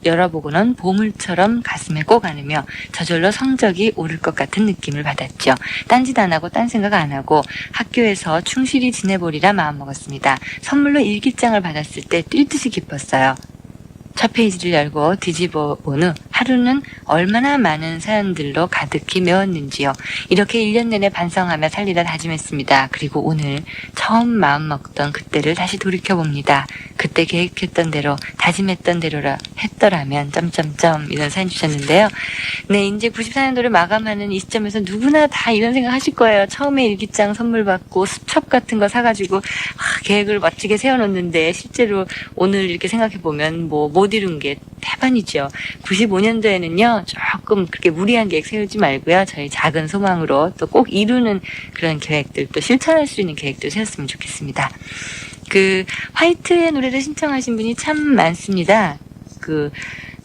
Speaker 1: 열어보고는 보물처럼 가슴에 꼭 안으며 저절로 성적이 오를 것 같은 느낌을 받았죠. 딴짓 안 하고 딴 생각 안 하고 학교에서 충실히 지내보리라 마음먹었습니다. 선물로 일기장을 받았을 때 뛸 듯이 기뻤어요. 첫 페이지를 열고 뒤집어 본 후 하루는 얼마나 많은 사연들로 가득히 메웠는지요. 이렇게 1년 내내 반성하며 살리라 다짐했습니다. 그리고 오늘 처음 마음먹던 그때를 다시 돌이켜봅니다. 그때 계획했던 대로 다짐했던 대로라 했더라면 점점점 이런 사연 주셨는데요. 네, 이제 94년도를 마감하는 이 시점에서 누구나 다 이런 생각 하실 거예요. 처음에 일기장 선물 받고 수첩 같은 거 사가지고 계획을 멋지게 세워놓는데 실제로 오늘 이렇게 생각해보면 못 이룬 게 태반이죠. 95년도에는요, 조금 그렇게 무리한 계획 세우지 말고요. 저희 작은 소망으로 또 꼭 이루는 그런 계획들, 또 실천할 수 있는 계획도 세웠으면 좋겠습니다. 화이트의 노래를 신청하신 분이 참 많습니다.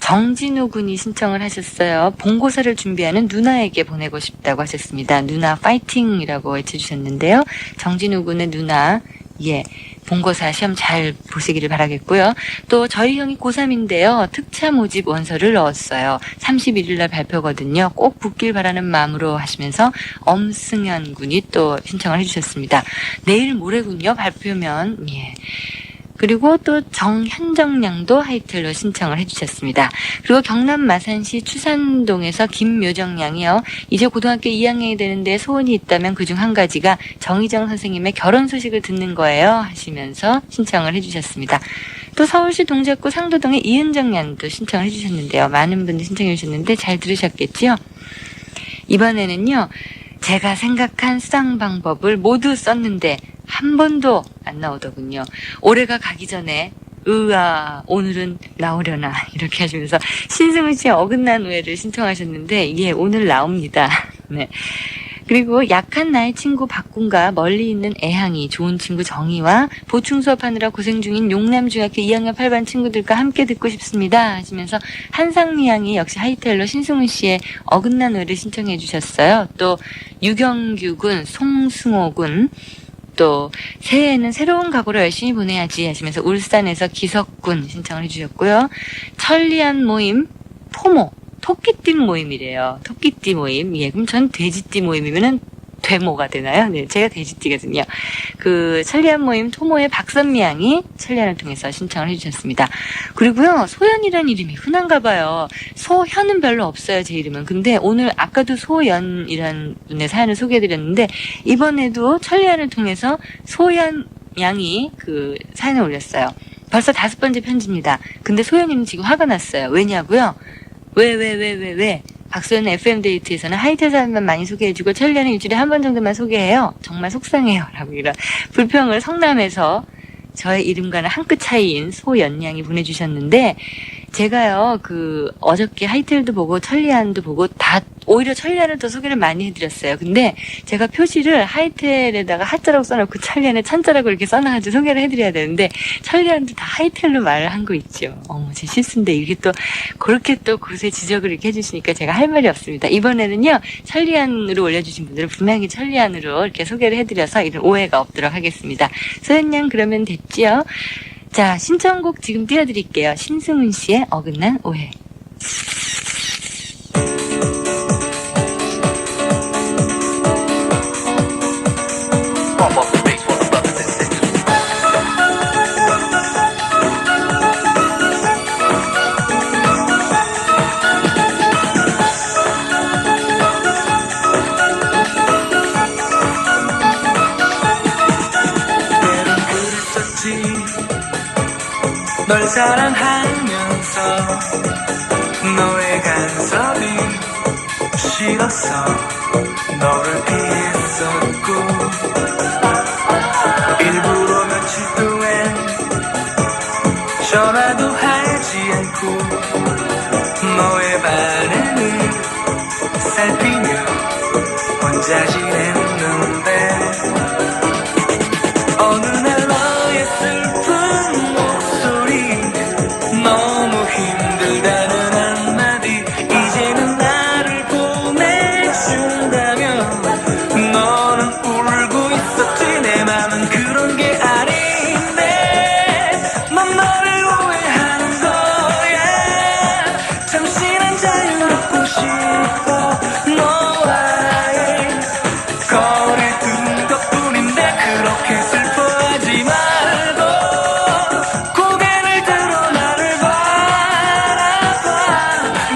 Speaker 1: 정진우 군이 신청을 하셨어요. 본고사를 준비하는 누나에게 보내고 싶다고 하셨습니다. 누나 파이팅이라고 외쳐주셨는데요. 정진우 군의 누나, 본고사 시험 잘 보시기를 바라겠고요. 또 저희 형이 고3인데요. 특차 모집 원서를 넣었어요. 31일 날 발표거든요. 꼭 붙길 바라는 마음으로 하시면서 엄승현 군이 또 신청을 해주셨습니다. 내일 모레군요. 발표면. 그리고 또 정현정 양도 하이텔로 신청을 해주셨습니다. 그리고 경남 마산시 추산동에서 김묘정 양이요. 이제 고등학교 2학년이 되는데 소원이 있다면 그중 한 가지가 정희정 선생님의 결혼 소식을 듣는 거예요 하시면서 신청을 해주셨습니다. 또 서울시 동작구 상도동의 이은정 양도 신청을 해주셨는데요. 많은 분들이 신청해 주셨는데 잘 들으셨겠지요? 이번에는요. 제가 생각한 수상 방법을 모두 썼는데 한 번도 안 나오더군요. 올해가 가기 전에 오늘은 나오려나 이렇게 하시면서 신승훈 씨의 어긋난 후회를 신청하셨는데 오늘 나옵니다. 네. 그리고 약한 나의 친구 박군과 멀리 있는 애향이 좋은 친구 정희와 보충 수업하느라 고생 중인 용남중학교 2학년 8반 친구들과 함께 듣고 싶습니다 하시면서 한상미 양이 역시 하이텔러 신승훈 씨의 어긋난 노래를 신청해 주셨어요. 또 유경규 군, 송승호 군, 또 새해에는 새로운 각오로 열심히 보내야지 하시면서 울산에서 기석군 신청을 해주셨고요. 천리안 모임 토모 토끼띠 모임이래요. 토끼띠 모임. 그럼 전 돼지띠 모임이면은 되모가 되나요? 네, 제가 돼지띠거든요. 천리안 모임 토모의 박선미 양이 천리안을 통해서 신청을 해주셨습니다. 그리고요, 소연이라는 이름이 흔한가 봐요. 소현은 별로 없어요, 제 이름은. 근데 오늘 아까도 소연이라는 분의 사연을 소개해드렸는데, 이번에도 천리안을 통해서 소연 양이 사연을 올렸어요. 벌써 5번째 편지입니다. 근데 소연이는 지금 화가 났어요. 왜냐고요? 왜? 박소연 FM데이트에서는 하이텔 사연만 많이 소개해주고 천리안은 일주일에 한 번 정도만 소개해요. 정말 속상해요. 라고 이런 불평을 성남에서 저의 이름과는 한 끗 차이인 소연양이 보내주셨는데, 제가요, 어저께 하이텔도 보고 천리안도 보고 오히려 천리안을 더 소개를 많이 해드렸어요. 근데 제가 표시를 하이텔에다가 하자라고 써놓고 천리안에 찬자라고 이렇게 써놔가지고 소개를 해드려야 되는데, 천리안도 다 하이텔로 말을 한 거 있죠. 제 실수인데, 이게 또, 그렇게 또 곳에 지적을 이렇게 해주시니까 제가 할 말이 없습니다. 이번에는요, 천리안으로 올려주신 분들은 분명히 천리안으로 이렇게 소개를 해드려서 이런 오해가 없도록 하겠습니다. 소연양 그러면 됐죠? 자, 신청곡 지금 띄워드릴게요. 신승훈 씨의 어긋난 오해.
Speaker 2: 널 사랑하면서 너의 간섭이 싫었어. 너를 피했었고 일부러 며칠 동안 전화도 하지 않고 너의 반응을 살피며 혼자 지냈는데, 어느 날 너의 슬픈 너무 힘들다는 한마디, 이제는 나를 보내준다면 너는 울고 있었지. 내 맘은 그런 게 아닌데 넌 너를 오해하는 거야. 잠시 난 자유롭고 싶어. 너와의 거리를 둔 것뿐인데 그렇게 슬퍼하지 말고 고개를 들어 나를 바라봐.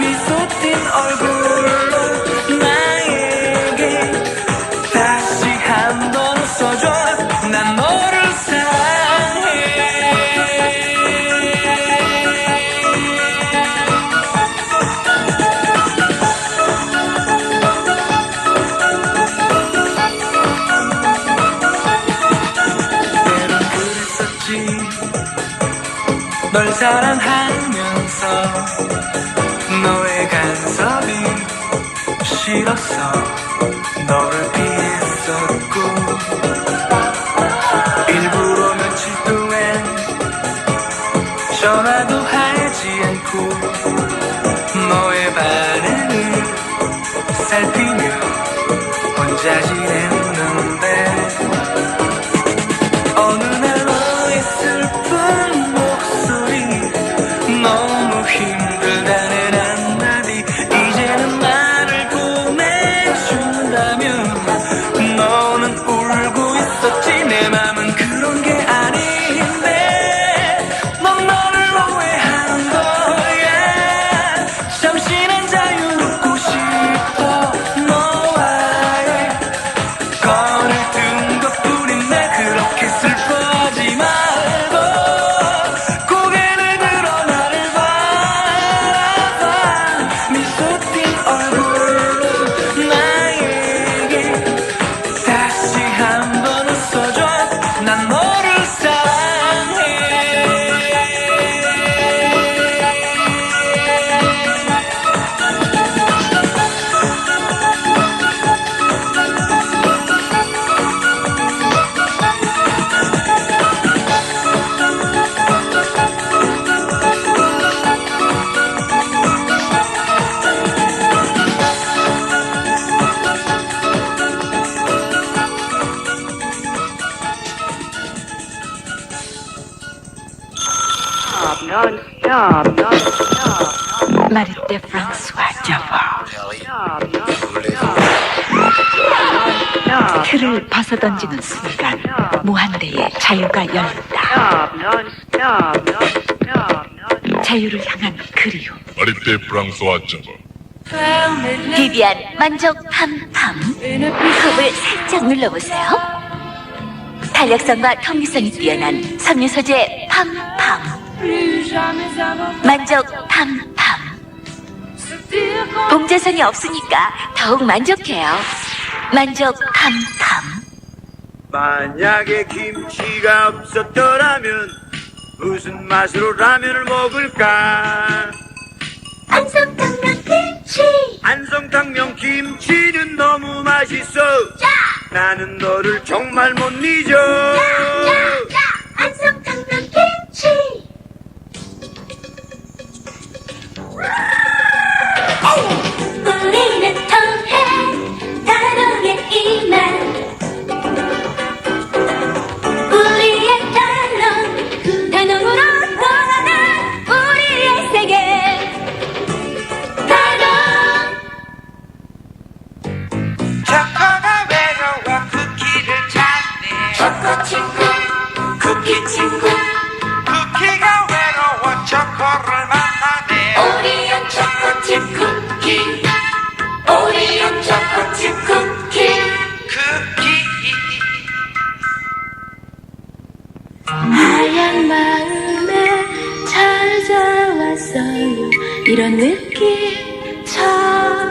Speaker 2: 미소 띤 얼굴로 나에게 다시 한 번 웃어줘. 난 너를 사랑해. 때론 그랬었지. 널 사랑하면서 너의 간섭이 싫었어. 너를 피했었고 일부러 며칠 동안 전화도 하지 않고 너의 반응을 살피며 혼자 지냈는데, 어느 날 너의 슬픈 목소리, 너무 힘들다는 한마디, 이제는 나를 보내준다면 너는 울고 있었지. 내 맘은 그런 게 아닌데 넌 너를 오해하는 거야. 잠시 난 자유롭고 싶어. 너와의 거리를 둔 것뿐인데 그렇게 슬퍼하지 말고 고개를 들어 나를 바라봐. 미소 띤 얼굴로 나에게 다시 한 번 웃어줘. 난 너를 사랑해.
Speaker 8: 마르테 프랑스와 저버. 틀을 벗어던지는 순간 무한대의 자유가 열린다. 자유를 향한 그리움.
Speaker 3: 마르테 프랑스와 저버.
Speaker 4: 비비안 만족 팜팜. 컵을 살짝 눌러보세요. 탄력성과 통기성이 뛰어난 섬유 소재 팜팜. 만족 팜팜.
Speaker 11: 봉자선이 없으니까 더욱 만족해요. 만족 탐탐.
Speaker 2: 만약에 김치가 없었더라면 무슨 맛으로 라면을 먹을까?
Speaker 11: 안성탕면 김치.
Speaker 2: 안성탕면 김치는 너무 맛있어. 나는 너를 정말 못 잊어.
Speaker 11: 안성탕면 김치. 우리는 통해 단어의 이만. 우리의 단어 그 단어로 떠나는 우리의 세계. 단어.
Speaker 2: 초코가 외로워 쿠키를 찾네.
Speaker 11: 초코 친구,
Speaker 2: 쿠키 친구. 쿠키가 외로워 초코를 만나네.
Speaker 11: 오리온 초코칩 쿠키. 오리온 초코칩 쿠키.
Speaker 2: 쿠키.
Speaker 11: 하얀 마음에 찾아왔어요. 이런 느낌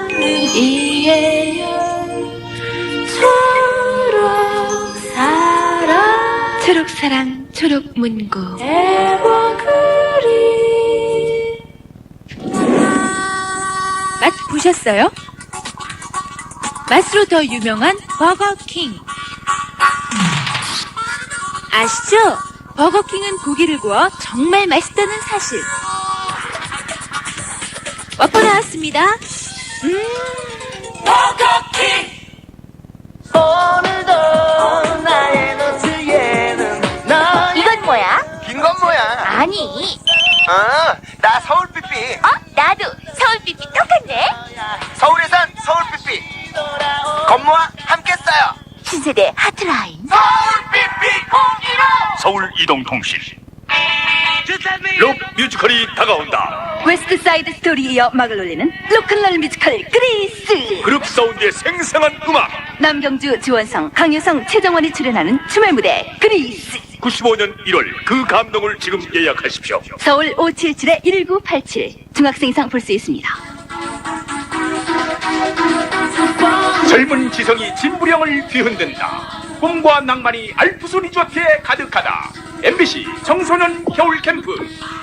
Speaker 11: 처음이에요. 초록사랑 초록사랑 초록문고 에버그린. 맛 보셨어요? 맛으로 더 유명한 버거킹. 아시죠? 버거킹은 고기를 구워 정말 맛있다는 사실. 먹고 나왔습니다. 버거킹.
Speaker 2: 오늘도 나의 노트에는 너.
Speaker 11: 이건 뭐야?
Speaker 2: 긴 건 뭐야?
Speaker 11: 아니.
Speaker 2: 나 서울삐삐.
Speaker 11: 나도 서울빛이 똑같네.
Speaker 2: 서울에선 서울삐삐. 건모와 함께 써요.
Speaker 11: 신세대 하트라인.
Speaker 5: 서울 이동통신 록 뮤지컬이 다가온다.
Speaker 8: 웨스트 사이드 스토리에 이어 막을 올리는 로큰롤 뮤지컬 그리스.
Speaker 5: 그룹 사운드의 생생한 음악.
Speaker 8: 남경주, 지원성, 강효성, 최정원이 출연하는 춤의 무대 그리스.
Speaker 5: 95년 1월 그 감동을 지금 예약하십시오.
Speaker 8: 서울 577-1987 중학생 이상 볼 수 있습니다.
Speaker 5: 젊은 지성이 진부령을 뒤흔든다. 꿈과 낭만이 알프스 리조트에 가득하다. MBC 청소년 겨울 캠프.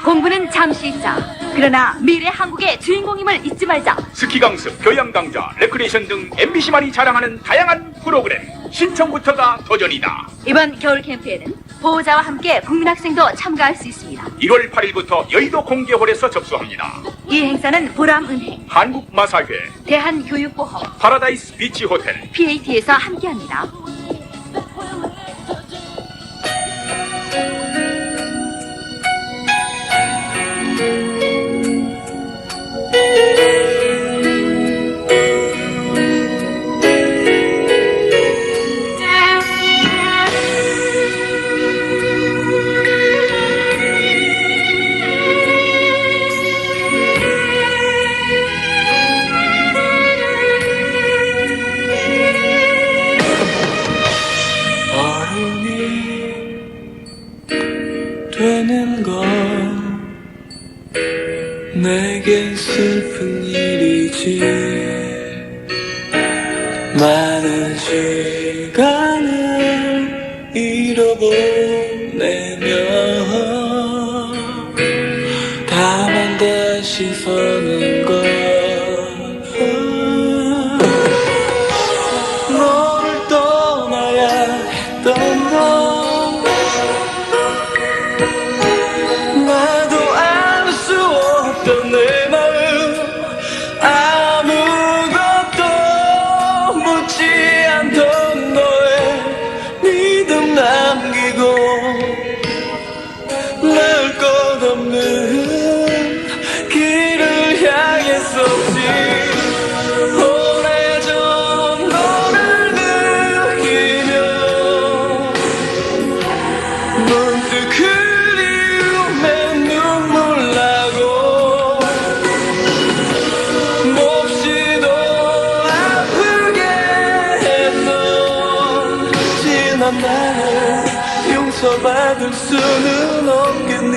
Speaker 8: 공부는 잠시 있자. 그러나 미래 한국의 주인공임을 잊지 말자.
Speaker 5: 스키 강습, 교양 강좌, 레크레이션 등 MBC만이 자랑하는 다양한 프로그램. 신청부터가 도전이다.
Speaker 8: 이번 겨울 캠프에는 보호자와 함께 국민학생도 참가할 수 있습니다.
Speaker 5: 1월 8일부터 여의도 공개홀에서 접수합니다.
Speaker 8: 이 행사는 보람은행,
Speaker 5: 한국마사회,
Speaker 8: 대한교육보험,
Speaker 5: 파라다이스 비치 호텔,
Speaker 8: PAT에서 함께합니다.
Speaker 2: 되는 건 내겐 슬픈 일이지. 많은 시간을 잃어보내면 다만 다시 서는 것. 너를 떠나야 했던 너. 내 마음 아무것도 묻지 않던 너의 믿음 남기고 나을 것 없는 길을 향했었지. 오래전 너를 느끼며 문득 그리움에 눈물 나고 나를 용서받을 수는 없겠니.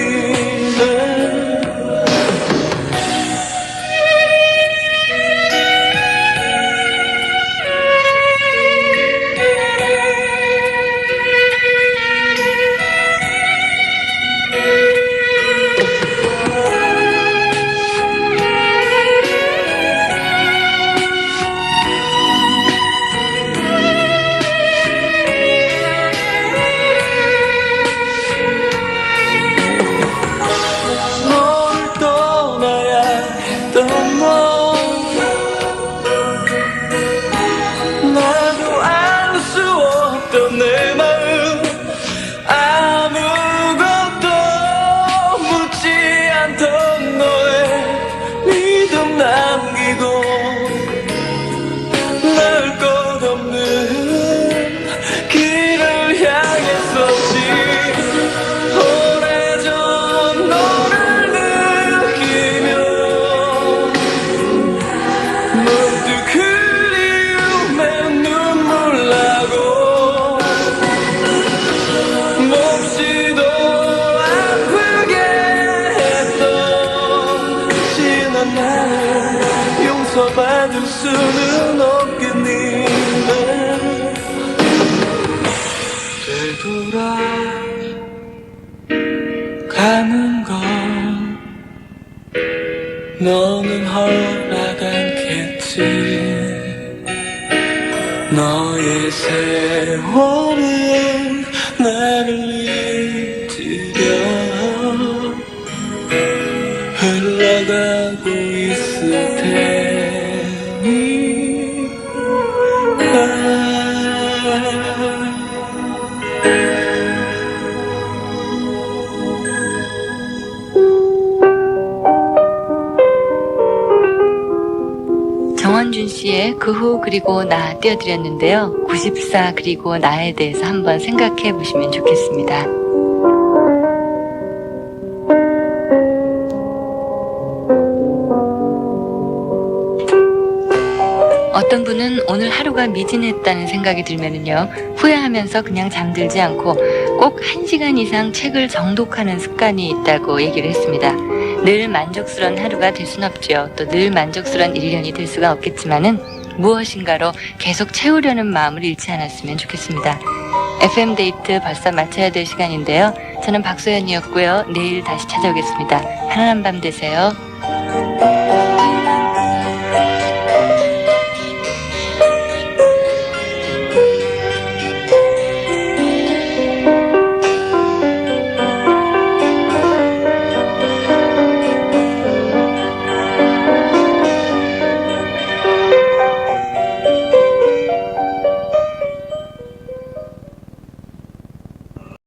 Speaker 2: 용서받을 수는 없겠니. 되돌아가는 건 너는 허락 않겠지. 너의 세월은 나를 잊으려 흘러가고 있을 테니.
Speaker 1: 정원준 씨의 그 후 그리고 나 띄워드렸는데요. 94 그리고 나에 대해서 한번 생각해 보시면 좋겠습니다. 어떤 분은 오늘 하루가 미진했다는 생각이 들면은요, 후회하면서 그냥 잠들지 않고 꼭 1시간 이상 책을 정독하는 습관이 있다고 얘기를 했습니다. 늘 만족스러운 하루가 될 순 없죠. 또 늘 만족스러운 1년이 될 수가 없겠지만은 무엇인가로 계속 채우려는 마음을 잃지 않았으면 좋겠습니다. FM 데이트 벌써 마쳐야 될 시간인데요. 저는 박소연이었고요. 내일 다시 찾아오겠습니다. 편안한 밤 되세요.